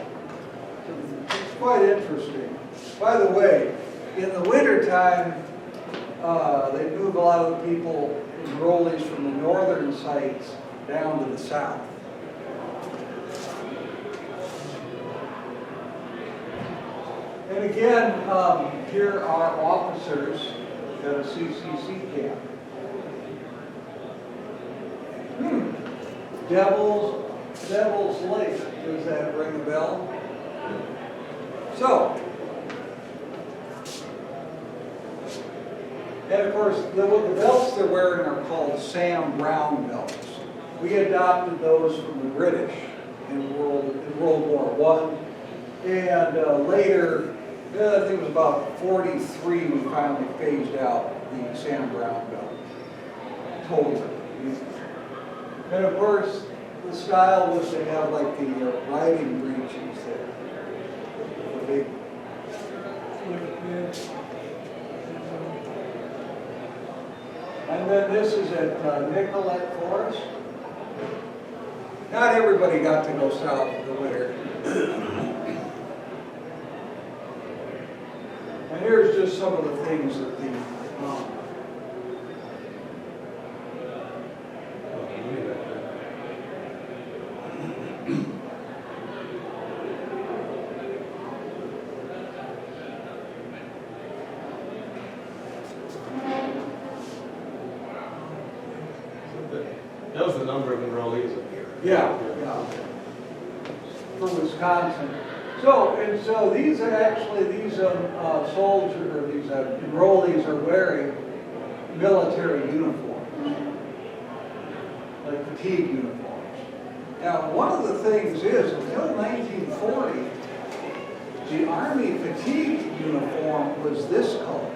B: It's quite interesting. By the way, in the wintertime, they move a lot of the people, enrollees from the northern sites down to the south. And again, here are officers at a CCC camp. Devil's Lake, does that ring a bell? So, and of course, the belts they're wearing are called Sam Browne belts. We adopted those from the British in World War I. And later, I think it was about 43, we finally phased out the Sam Browne belt. Totally. And of course, the style was to have like the riding breeches there. The big. And then this is at Nicollet Forest. Not everybody got to go south in the winter. And here's just some of the things that the
E: That was the number of enrollees up here.
B: yeah. For Wisconsin. So these are actually, these soldiers, or these enrollees are wearing military uniforms, like fatigue uniforms. Now, one of the things is, until 1940, the Army fatigue uniform was this color.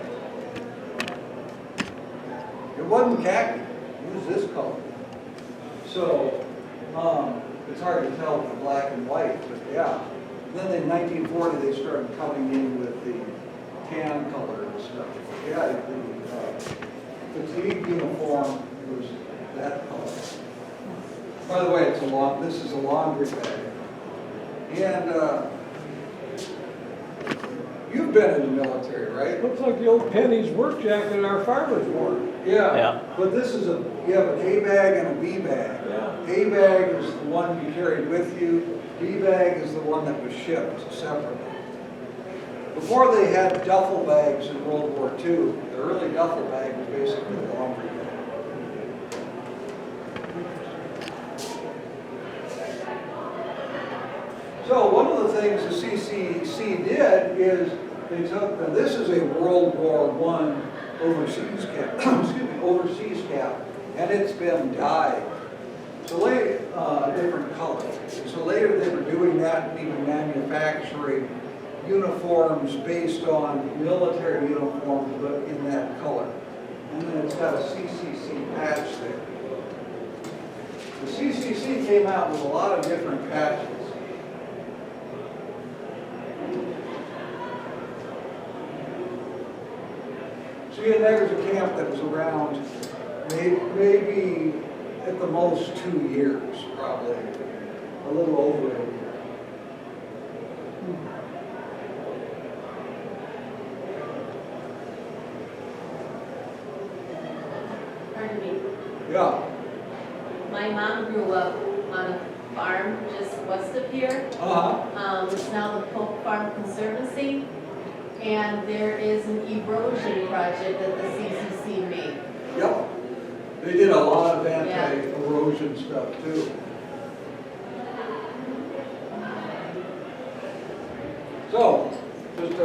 B: It wasn't khaki, it was this color. So, it's hard to tell from black and white, but yeah. Then in 1940, they started coming in with the tan color and stuff. Yeah, the fatigue uniform was that color. By the way, this is a laundry bag. And you've been in the military, right?
F: Looks like the old Penny's work jacket our farmers wore.
B: Yeah. But this is you have an A bag and a B bag.
F: Yeah.
B: A bag is the one you carried with you. B bag is the one that was shipped separately. Before they had duffel bags in World War II, the early duffel bag was basically a laundry bag. So one of the things the CCC did is they took, now this is a World War I overseas cap, excuse me, overseas cap, and it's been dyed. So later, different colors. So later they were doing that and even manufacturing uniforms based on military uniforms, but in that color. And then it's got a CCC patch there. The CCC came out with a lot of different patches. See, and there was a camp that was around maybe at the most 2 years, probably a little over a year. Yeah.
G: My mom grew up on a farm just west of here. It's now the Polk Farm Conservancy. And there is an erosion project that the CCC made.
B: Yep. They did a lot of anti-erosion stuff too. So, just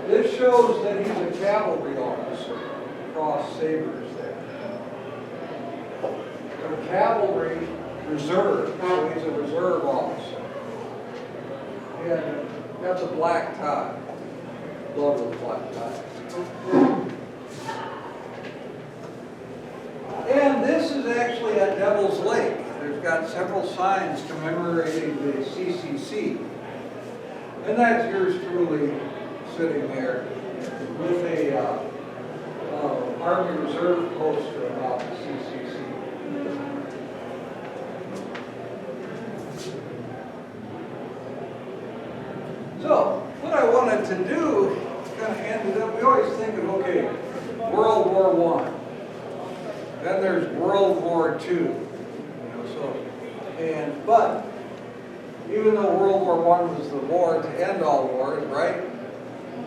B: this shows that he's a cavalry officer, cross sabers there. A cavalry reserve, so he's a reserve officer. And that's a black tie. Love the black tie. And this is actually at Devil's Lake. There's got several signs commemorating the CCC. And that's yours truly sitting there with a Army Reserve poster about the CCC. So, what I wanted to do, kind of ended up, we always think of, okay, World War I. Then there's World War II. But even though World War I was the war to end all wars, right?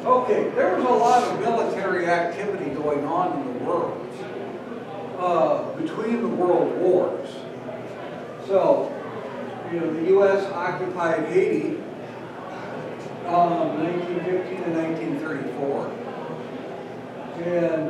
B: Okay, there was a lot of military activity going on in the world between the world wars. So, the U.S. occupied Haiti 1915 to 1934. And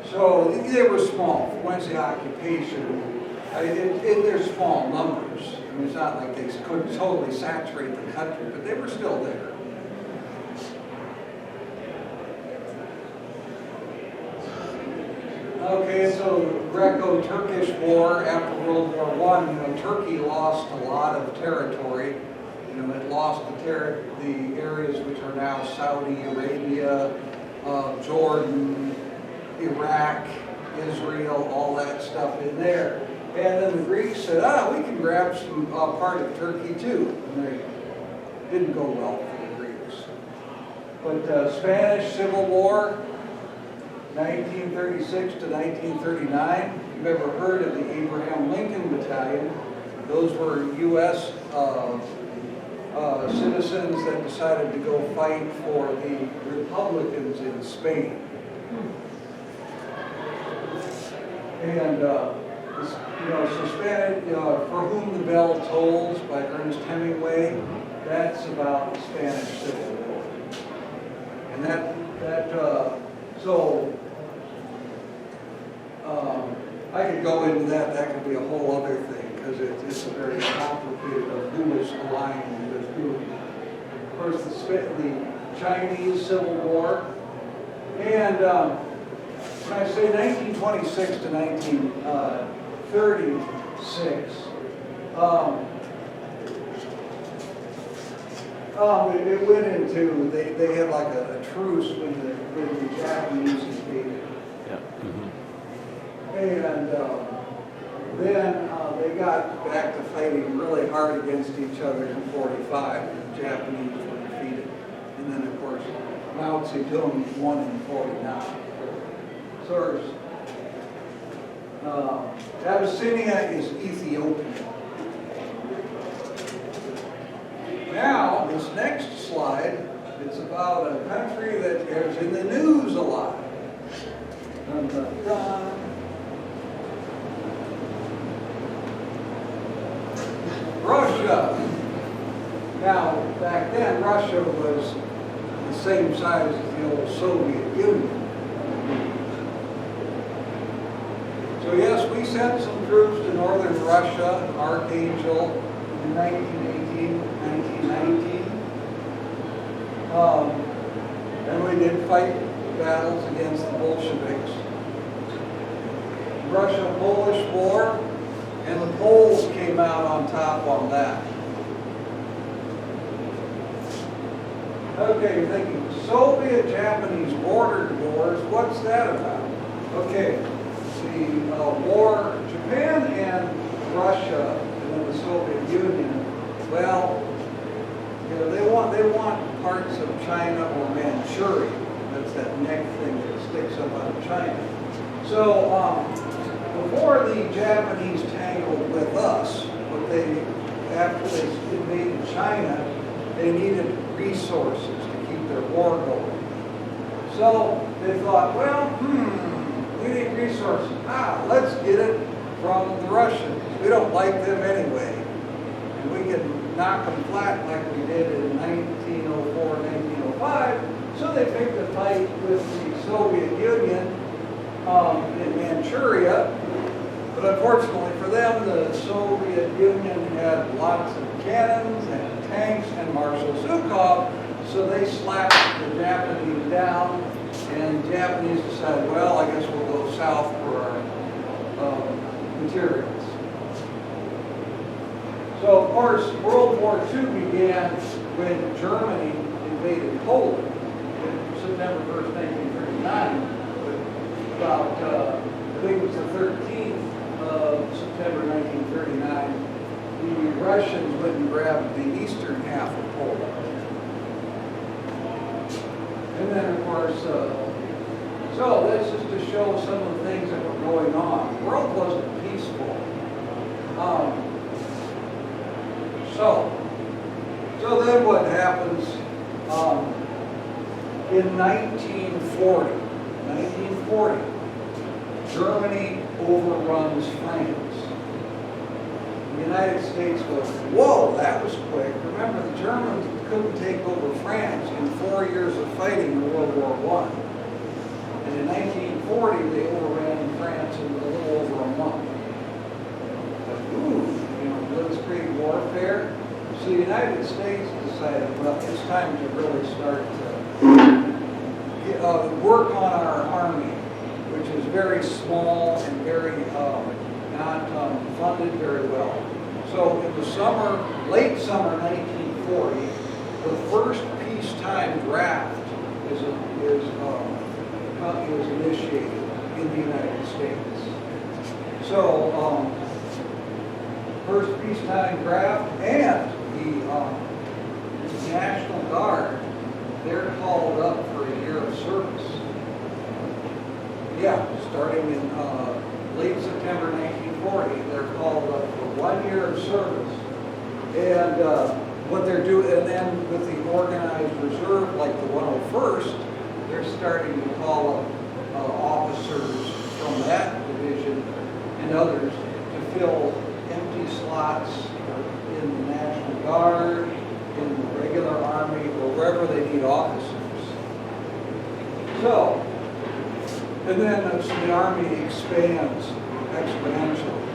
B: so they were small. Once the occupation, they're small numbers. I mean, it's not like they couldn't totally saturate the country, but they were still there. Okay, so the Greco-Turkish War after World War I, Turkey lost a lot of territory. It lost the areas which are now Saudi Arabia, Jordan, Iraq, Israel, all that stuff in there. And then the Greeks said, we can grab some part of Turkey too. And they didn't go well for the Greeks. But Spanish Civil War, 1936 to 1939. You've ever heard of the Abraham Lincoln Battalion? Those were U.S. Citizens that decided to go fight for the Republicans in Spain. And, so Spanish, For Whom the Bell Tolls by Ernest Hemingway, that's about the Spanish Civil War. And I could go into that. That could be a whole other thing because it's a very complicated of who was aligned with who. Of course, the Chinese Civil War. And when I say 1926 to 1936, it went into, they had like a truce when the Japanese invaded.
E: Yeah.
B: And then they got back to fighting really hard against each other in 45. The Japanese were defeated. And then, of course, Mao Zedong won in 49. So Abyssinia is Ethiopia. Now, this next slide, it's about a country that is in the news a lot. Dun, dun, dun. Russia. Now, back then, Russia was the same size as the old Soviet Union. So yes, we sent some troops to northern Russia, Archangel, in 1918, 1919. And we did fight battles against the Bolsheviks. Russia-Polish War, and the Poles came out on top on that. Okay, you're thinking, Soviet-Japanese border wars, what's that about? Okay, the war, Japan and Russia, and then the Soviet Union, well, you know, they want parts of China or Manchuria. That's that neck thing that sticks up out of China. So before the Japanese tangled with us, after they invaded China, they needed resources to keep their war going. So they thought, well, we need resources. Let's get it from the Russians. We don't like them anyway. And we can knock them flat like we did in 1904, 1905. So they picked a fight with the Soviet Union in Manchuria. But unfortunately for them, the Soviet Union had lots of cannons and tanks and Marshal Zhukov, so they slapped the Japanese down, and the Japanese decided, well, I guess we'll go south for our materials. So, of course, World War II began when Germany invaded Poland on September 1st, 1939. About, I think it was the 13th of September 1939, the Russians went and grabbed the eastern half of Poland. And then, of course, so that's just to show some of the things that were going on. The world wasn't peaceful. So then what happens in 1940, Germany overruns France. The United States goes, whoa, that was quick. Remember, the Germans couldn't take over France in 4 years of fighting in World War I. And in 1940, they overran France in a little over a month. But, blitzkrieg warfare. So the United States decided, well, it's time to really start to work on our army, which is very small and very not funded very well. So in the summer, late summer 1940, the first peacetime draft is initiated in the United States. So first peacetime draft, and the National Guard, they're called up for a year of service. Yeah, starting in late September 1940, they're called up for 1 year of service. And what they're doing, and then with the organized reserve, like the 101st, they're starting to call up officers from that division and others to fill empty slots in the National Guard, in the regular Army, or wherever they need officers. So, and then the Army expands exponentially.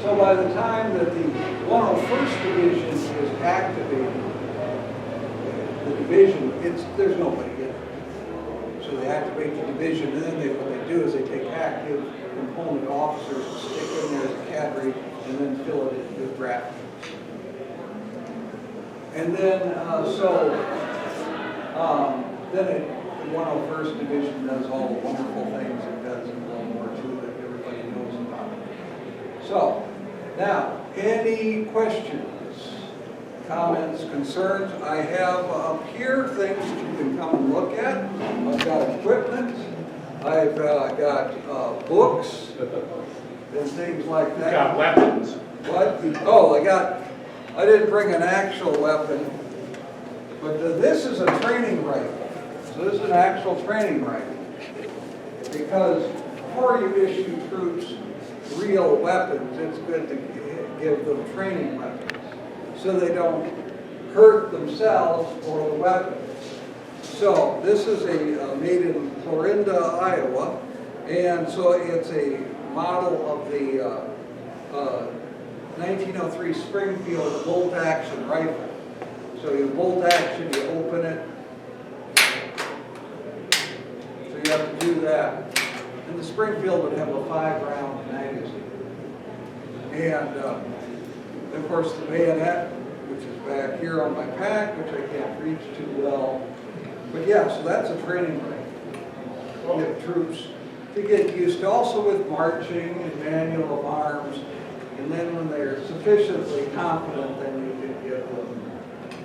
B: So by the time that the 101st Division is activated, the division, there's nobody in it. So they activate the division, and then what they do is they take active component officers and stick in there as a cadre, and then fill it in with draft. And then, then the 101st Division does all the wonderful things it does in World War II that everybody knows about. So, now, any questions, comments, concerns? I have up here things that you can come and look at. I've got equipment. I've got books and things like that.
D: You've got weapons.
B: What? Oh, I didn't bring an actual weapon, but this is a training rifle. So this is an actual training rifle. Because before you issue troops real weapons, it's good to give them training weapons so they don't hurt themselves or the weapons. So this is made in Florinda, Iowa, and so it's a model of the 1903 Springfield bolt-action rifle. So you bolt action, you open it. So you have to do that. And the Springfield would have a 5-round magazine. And of course the bayonet, which is back here on my pack, which I can't reach too well. But yeah, so that's a training rifle. Get troops to get used to, also with marching and manual of arms. And then when they're sufficiently competent, then you can give them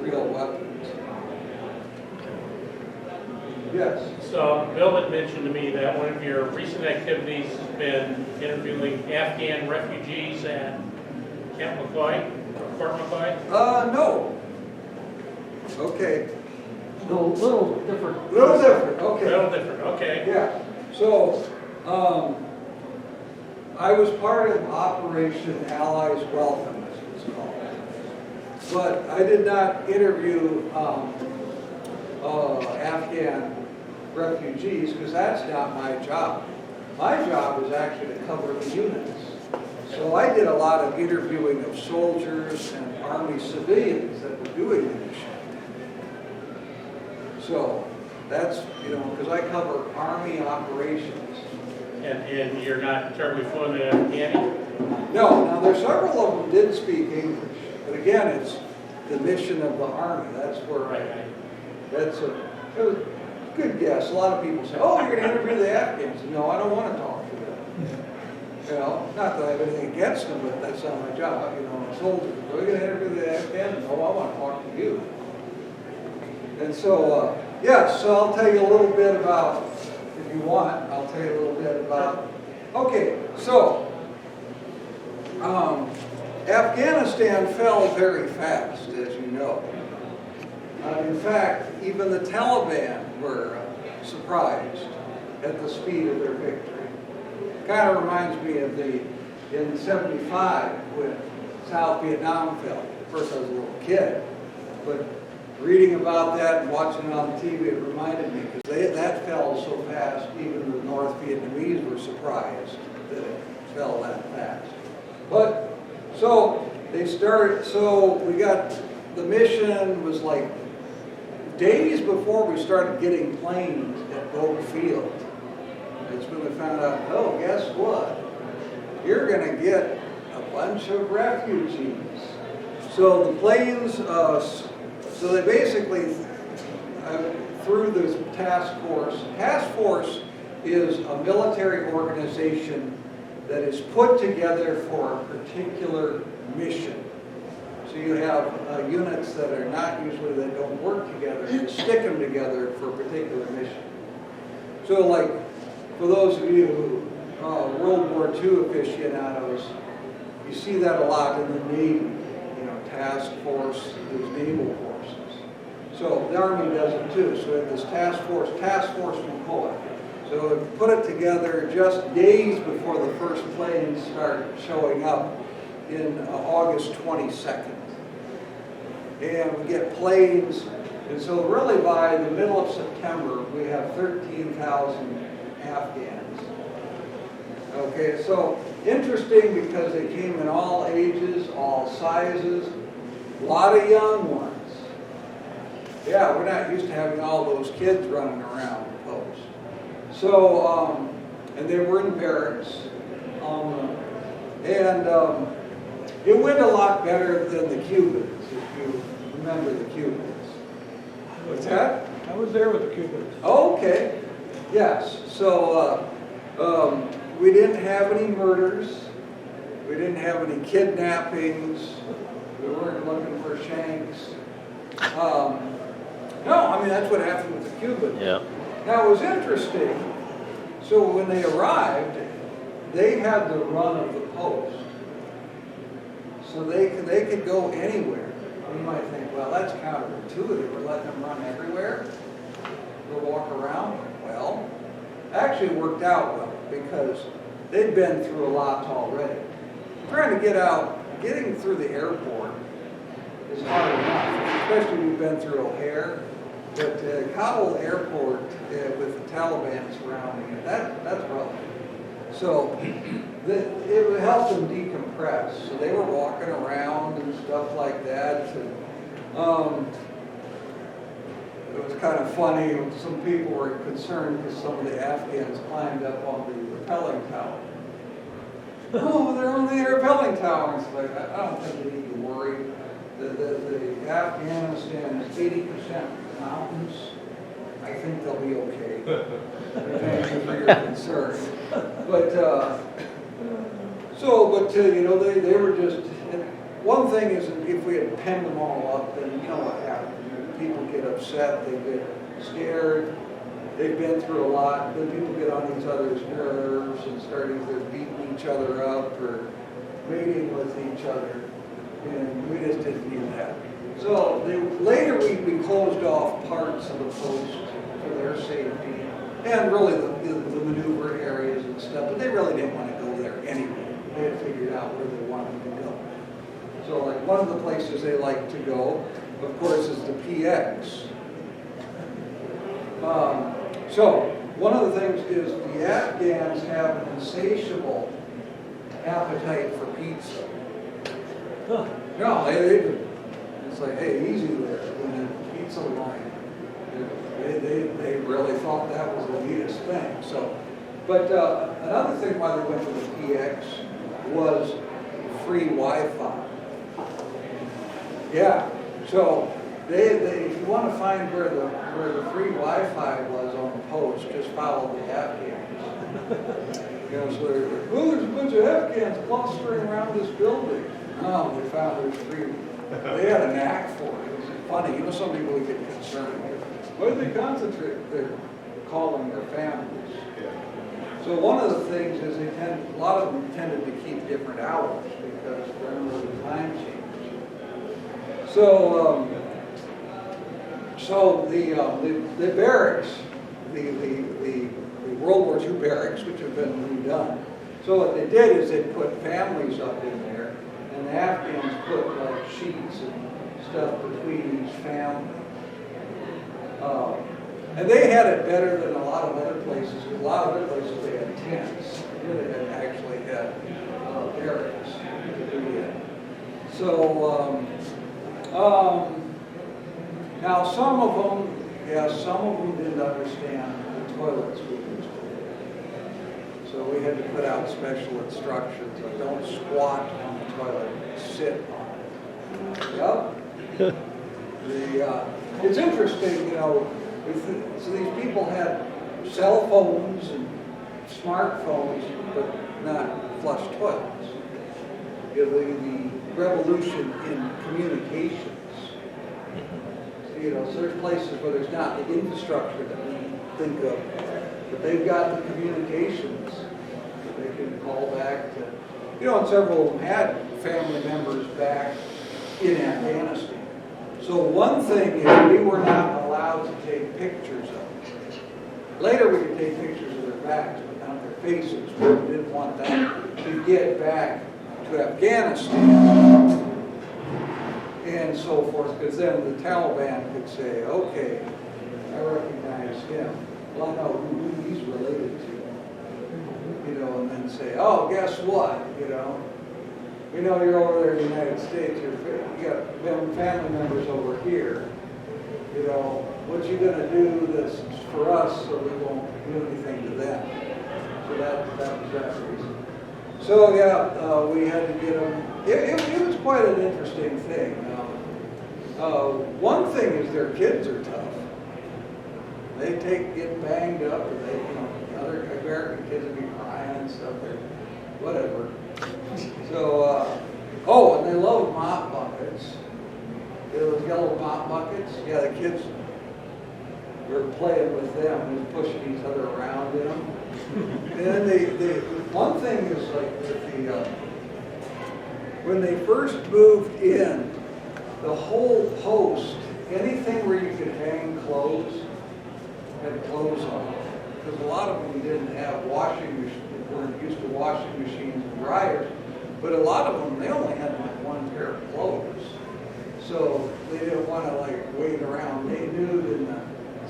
B: real weapons. Yes?
D: So Bill had mentioned to me that one of your recent activities has been interviewing Afghan refugees at Camp McCoy, Fort McCoy.
B: No. Okay.
A: Little different.
B: Little different, okay.
D: A little different, okay.
B: Yeah, so, I was part of Operation Allies Welcome, as it's called. But I did not interview, Afghan refugees, because that's not my job. My job is actually to cover the units. So I did a lot of interviewing of soldiers and Army civilians that were doing the mission. So that's, because I cover Army operations.
D: And you're not terribly fluent in Afghani?
B: No, now there's several of them did speak English, but again, it's the mission of the Army. That's where it was a good guess. A lot of people say, oh, you're going to interview the Afghans. No, I don't want to talk to them. Not that I have anything against them, but that's not my job. Soldiers, are we going to interview the Afghans? No, I want to talk to you. And so, yes, so I'll tell you a little bit about, if you want, I'll tell you a little bit about, okay, so, Afghanistan fell very fast, as you know. In fact, even the Taliban were surprised at the speed of their victory. Kind of reminds me of in '75 when South Vietnam fell. Of course, I was a little kid, but reading about that and watching it on TV, it reminded me, because that fell so fast, even the North Vietnamese were surprised that it fell that fast. But, so we got, the mission was like days before we started getting planes at Bogue Field. That's when we found out, oh, guess what? You're going to get a bunch of refugees. So the planes, so they basically, through this task force is a military organization that is put together for a particular mission. So you have units that are not usually, that don't work together, you stick them together for a particular mission. So like, for those of you who, World War II aficionados, you see that a lot in the Navy, task force, there's naval forces. So the Army does it too. So we have this task force McCoy. So we put it together just days before the first planes start showing up in August 22nd. And we get planes, and so really by the middle of September, we have 13,000 Afghans. Okay, so interesting because they came in all ages, all sizes, a lot of young ones. Yeah, we're not used to having all those kids running around the post. So, and they were in barracks. It went a lot better than the Cubans, if you remember the Cubans. What's that?
F: I was there with the Cubans.
B: Oh, okay. Yes. So we didn't have any murders. We didn't have any kidnappings. We weren't looking for shanks. No, I mean, that's what happened with the Cubans.
H: Yeah.
B: Now, it was interesting. So when they arrived, they had the run of the post. So they could go anywhere. You might think, well, that's counterintuitive. We're letting them run everywhere. They'll walk around. Well, actually worked out well because they'd been through a lot already. Trying to get out, getting through the airport is hard enough, especially if you've been through O'Hare. But Kabul Airport with the Taliban surrounding it, that's rough. So it would help them decompress. So they were walking around and stuff like that. And, it was kind of funny. Some people were concerned because some of the Afghans climbed up on the rappelling tower. Oh, they're on the rappelling tower. And it's like, I don't think you need to worry. The Afghanistan is 80% mountains. I think they'll be okay. Thank you for your concern. But So, but, you know, they were just, and one thing is that if we had penned them all up, then you know what happened. People get upset, they get scared, they've been through a lot, then people get on each other's nerves and start either beating each other up or mating with each other, and we just didn't need that. So later we closed off parts of the post for their safety, and really the maneuver areas and stuff, but they really didn't want to go there anyway. They had figured out where they wanted to go. So like one of the places they like to go, of course, is the PX. So one of the things is the Afghans have an insatiable appetite for pizza. No, it's like, hey, easy there, in the pizza line. They really thought that was the neatest thing. So, but another thing why they went to the PX was free Wi-Fi. Yeah, so if you want to find where the free Wi-Fi was on the post, just follow the Afghans. You know, so they're like, oh, there's a bunch of Afghans clustering around this building. Oh, they found there's free. They had a knack for it. It was funny. You know, some people would get concerned. Where do they concentrate? They're calling their families. So one of the things is a lot of them tended to keep different hours because remember the time change. So the barracks, the World War II barracks, which have been redone. So what they did is they put families up in there, and the Afghans put like sheets and stuff between each family. And they had it better than a lot of other places. A lot of other places they had tents. Here they had actually had barracks to do that. So now some of them didn't understand the toilets we used. So we had to put out special instructions. Like, don't squat on the toilet, sit on it. Yep. It's interesting, you know, so these people had cell phones and smartphones, but not flush toilets. You know, the revolution in communications. You know, so there's places where there's not the infrastructure that we think of, but they've got the communications that they can call back to. You know, and several of them had family members back in Afghanistan. So one thing is we were not allowed to take pictures of them. Later we could take pictures of their backs, but not their faces. We didn't want that to get back to Afghanistan and so forth, because then the Taliban could say, okay, I recognize him. Well, I know who he's related to. You know, and then say, oh, guess what, you know? We know you're over there in the United States, you got family members over here. You know, what you gonna do this for us so we won't do anything to them? So that was that reason. So yeah, we had to get them. It was quite an interesting thing. One thing is their kids are tough. They get banged up, or they, you know, other American kids would be crying and stuff. Whatever. So, and they love mop buckets. You know, those yellow mop buckets? Yeah, the kids were playing with them and pushing each other around in them. And then one thing is like when they first moved in, the whole post, anything where you could hang clothes, had clothes on. Because a lot of them didn't have washing machines, weren't used to washing machines and dryers. But a lot of them, they only had like one pair of clothes. So they didn't want to like wait around. They knew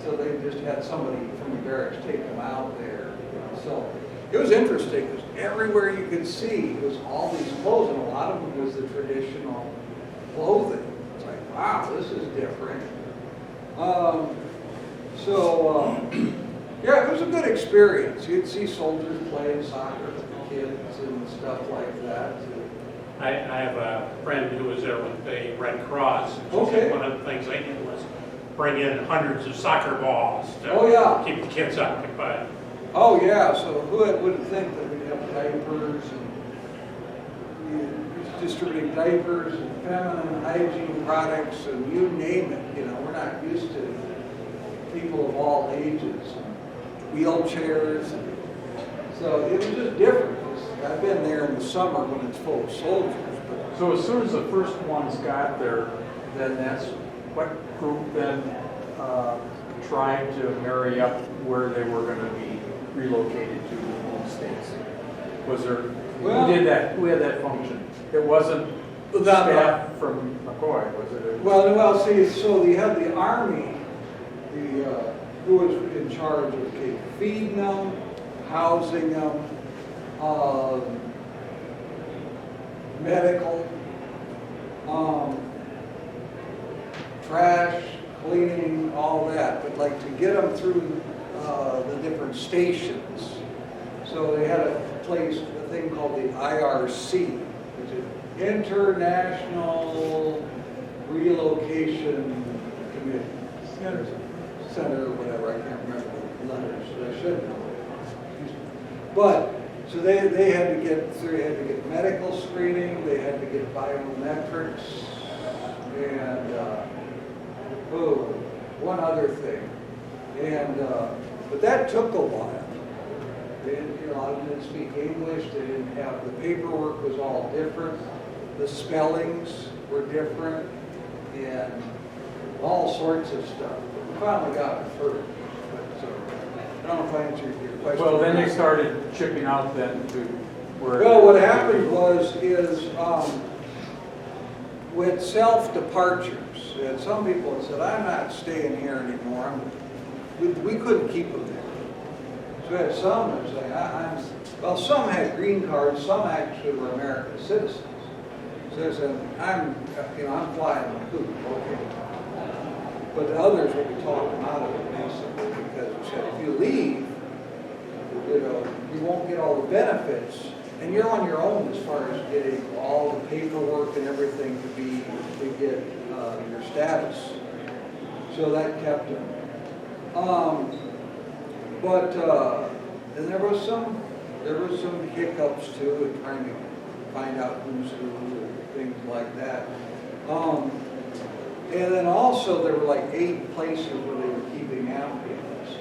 B: so they just had somebody from the barracks take them out there. You know. So it was interesting because everywhere you could see was all these clothes, and a lot of them was the traditional clothing. It's like, wow, this is different. Yeah, it was a good experience. You'd see soldiers playing soccer with the kids and stuff like that.
D: I have a friend who was there with the Red Cross. And she said one of the things they did was bring in hundreds of soccer balls to keep the kids occupied.
B: Oh yeah, so who wouldn't think that we'd have diapers and distributing diapers and feminine hygiene products and you name it. You know, we're not used to people of all ages, wheelchairs. So it was just different. I've been there in the summer when it's full of soldiers. But
A: So as soon as the first ones got there, then that's, what group then tried to marry up where they were going to be relocated to the home states? Was there,
B: Well-
A: who did that, who had that function? It wasn't staff from McCoy, was it?
B: well, see, so you had the Army, who was in charge of feeding them, housing them, medical, trash, cleaning, all that, but like to get them through the different stations. So they had a thing called the IRC, which is International Relocation Committee. Center or whatever, I can't remember the letters, I should know. But, so they had to get through, they had to get medical screening, they had to get biometrics, and, one other thing. And, but that took a while. They didn't, a lot of them didn't speak English, they didn't have, the paperwork was all different, the spellings were different, and all sorts of stuff. We finally got it through. But, I don't know if I answered your question.
A: Well, then they started chipping out then to where.
B: Well, what happened is with self-departures, and some people said, I'm not staying here anymore. We couldn't keep them there. So we had some that say, well, some had green cards, some actually were American citizens. So they said, I'm flying the coop, okay. But the others would be talking out of it basically because we said, if you leave, you won't get all the benefits. And you're on your own as far as getting all the paperwork and everything to get your status. So that kept them. And there was some hiccups too in trying to find out who's who and things like that. And then also there were like 8 places where they were keeping ambulance.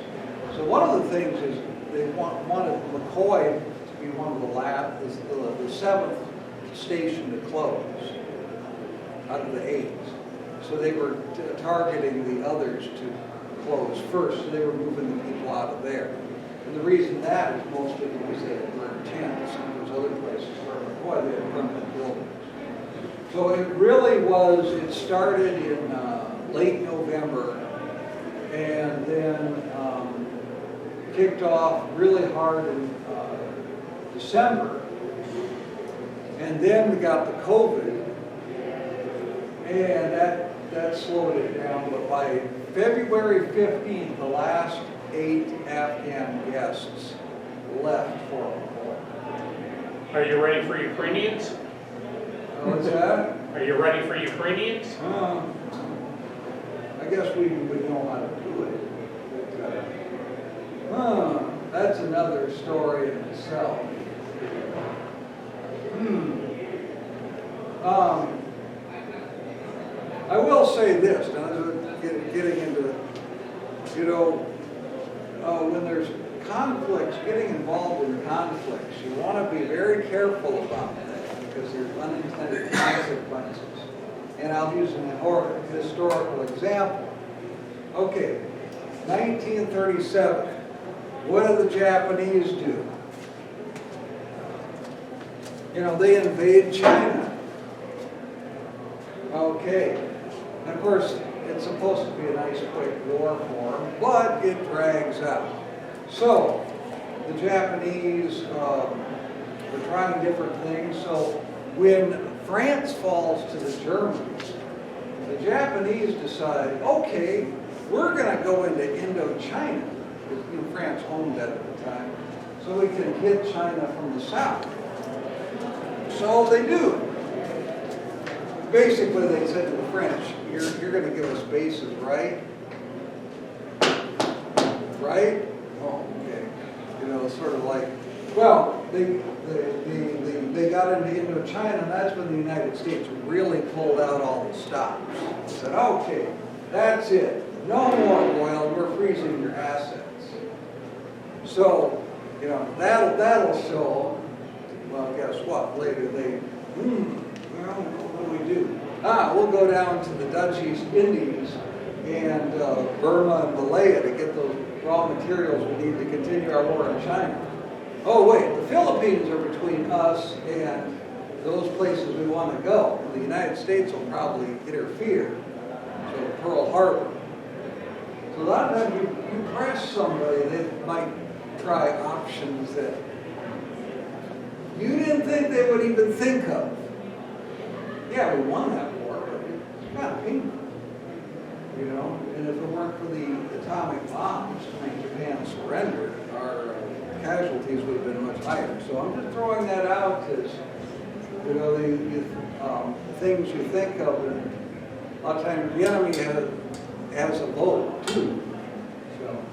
B: So one of the things is they wanted McCoy to be one of the 7th station to close out of the 8. So they were targeting the others to close first, so they were moving the people out of there. And the reason that is mostly because they were in tents and there's other places where McCoy, they had permanent buildings. So it really was, it started in late November and then kicked off really hard in December. And then we got the COVID and that slowed it down. But by February 15th, the last 8 Afghan guests left for McCoy.
D: Are you ready for Ukrainians?
B: What's that?
D: Are you ready for Ukrainians?
B: I guess we would know how to do it. But, that's another story in itself. I will say this, now getting into, when there's conflicts, getting involved in conflicts, you want to be very careful about that because there's unintended consequences. And I'll use an historical example. Okay, 1937, what did the Japanese do? They invade China. Okay, and of course, it's supposed to be a nice quick war for them, but it drags out. So, the Japanese are trying different things. So, when France falls to the Germans, the Japanese decide, okay, we're going to go into Indochina, because France owned that at the time, so we can hit China from the south. So they do. Basically, they said to the French, you're going to give us bases, right? Right? Oh, okay. Sort of like, well, they they got into Indochina, and that's when the United States really pulled out all the stops. Said, okay, that's it. No more oil, we're freezing your assets. So, you know, that'll show, well, guess what? Later they, well, what do we do? We'll go down to the Dutch East Indies and Burma and Malaya to get those raw materials we need to continue our war in China. Oh wait, the Philippines are between us and those places we want to go. The United States will probably interfere. So Pearl Harbor. So a lot of times you press somebody, they might try options that you didn't think they would even think of. Yeah, we won that war, but it's kind of painful. You know, and if it weren't for the atomic bombs to make Japan surrender, our casualties would have been much higher. So I'm just throwing that out as, you know, the things you think of, and a lot of times the enemy has a vote too. So,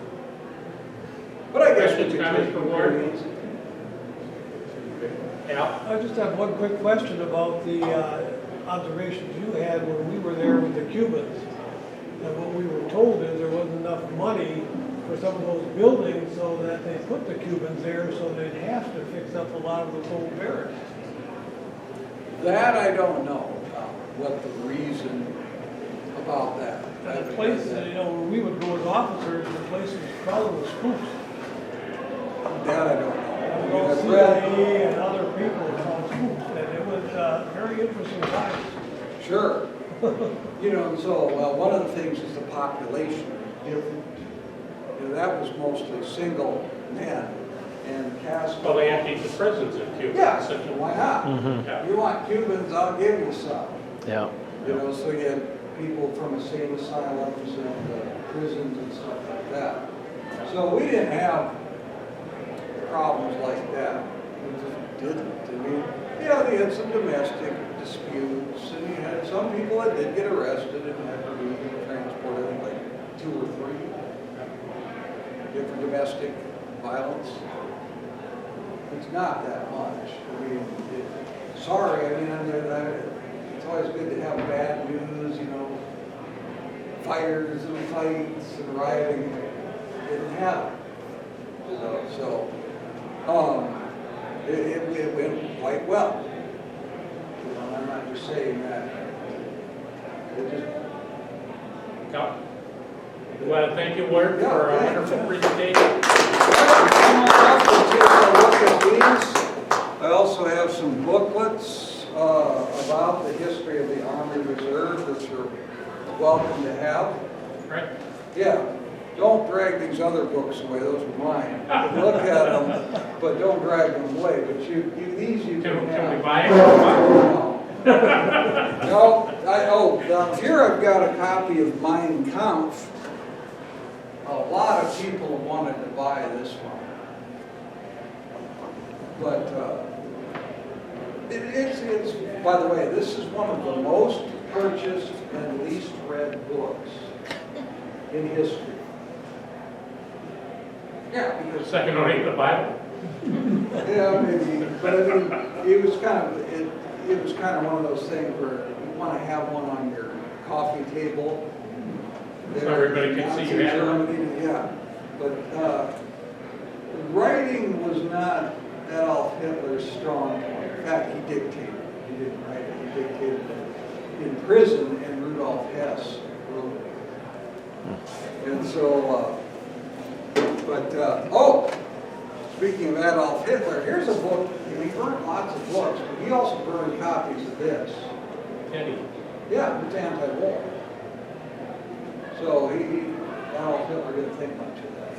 B: but I guess we could take it very easy.
D: Yeah.
F: I just have one quick question about the observations you had when we were there with the Cubans. And what we were told is there wasn't enough money for some of those buildings, so that they put the Cubans there so they'd have to fix up a lot of those old barracks.
B: That I don't know what the reason about that.
F: And the place, you know, where we would go as officers, the place was crowded with spooks.
B: That I don't know.
F: Both CIA and other people called spooks, and it was very interesting times.
B: Sure. You know, so one of the things is the population is different. You know, that was mostly single men and cast.
D: Well, they emptied the prisons in Cuba.
B: Yeah, why not?
D: Yeah.
B: You want Cubans, I'll give you some.
H: Yeah.
B: You know, so you had people from insane asylums and prisons and stuff like that. So we didn't have problems like that. We just didn't. I mean, yeah, they had some domestic disputes, and you had some people that did get arrested and had to be transported, like 2 or 3 different domestic violence. It's not that much. I mean, sorry, I mean, it's always good to have bad news, you know, fires and fights and rioting. It didn't happen. It went quite well. You know, I'm not just saying that. It just,
D: Yeah. We want to thank you, Ward,
B: Yeah,
D: for a
B: thanks.
D: wonderful presentation.
B: Come on up and take a look at these. I also have some booklets about the history of the Army Reserve that you're welcome to have.
D: Right?
B: Yeah, don't drag these other books away, those are mine. You can look at them, but don't drag them away. But these you can have.
D: Can we buy it?
B: No. Down here I've got a copy of Mein Kampf. A lot of people wanted to buy this one. But it's, by the way, this is one of the most purchased and least read books in history. Yeah, because
D: Second only to the Bible.
B: yeah, maybe, but I mean, it was kind of one of those things where you want to have one on your coffee table.
D: So everybody can see you have it.
B: Germany, yeah, but writing was not Adolf Hitler's strong point. In fact, he dictated. He didn't write it. He dictated it in prison, and Rudolf Hess wrote it. And so, speaking of Adolf Hitler, here's a book. He burned lots of books, but he also burned copies of this.
D: Teddy.
B: Yeah, it's anti-war. So Adolf Hitler didn't think much of that.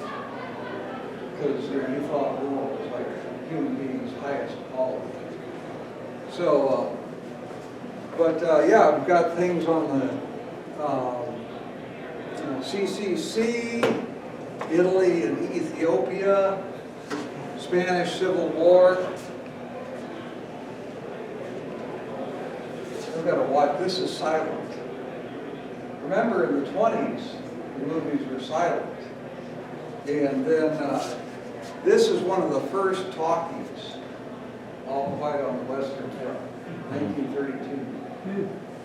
B: Because he thought war was like human beings' highest quality. So, yeah, we've got things on the CCC, Italy and Ethiopia, Spanish Civil War. I've got to watch. This is silent. Remember, in the 20s, the movies were silent. And then this is one of the first talkies, all quiet on the Western western front, 1932.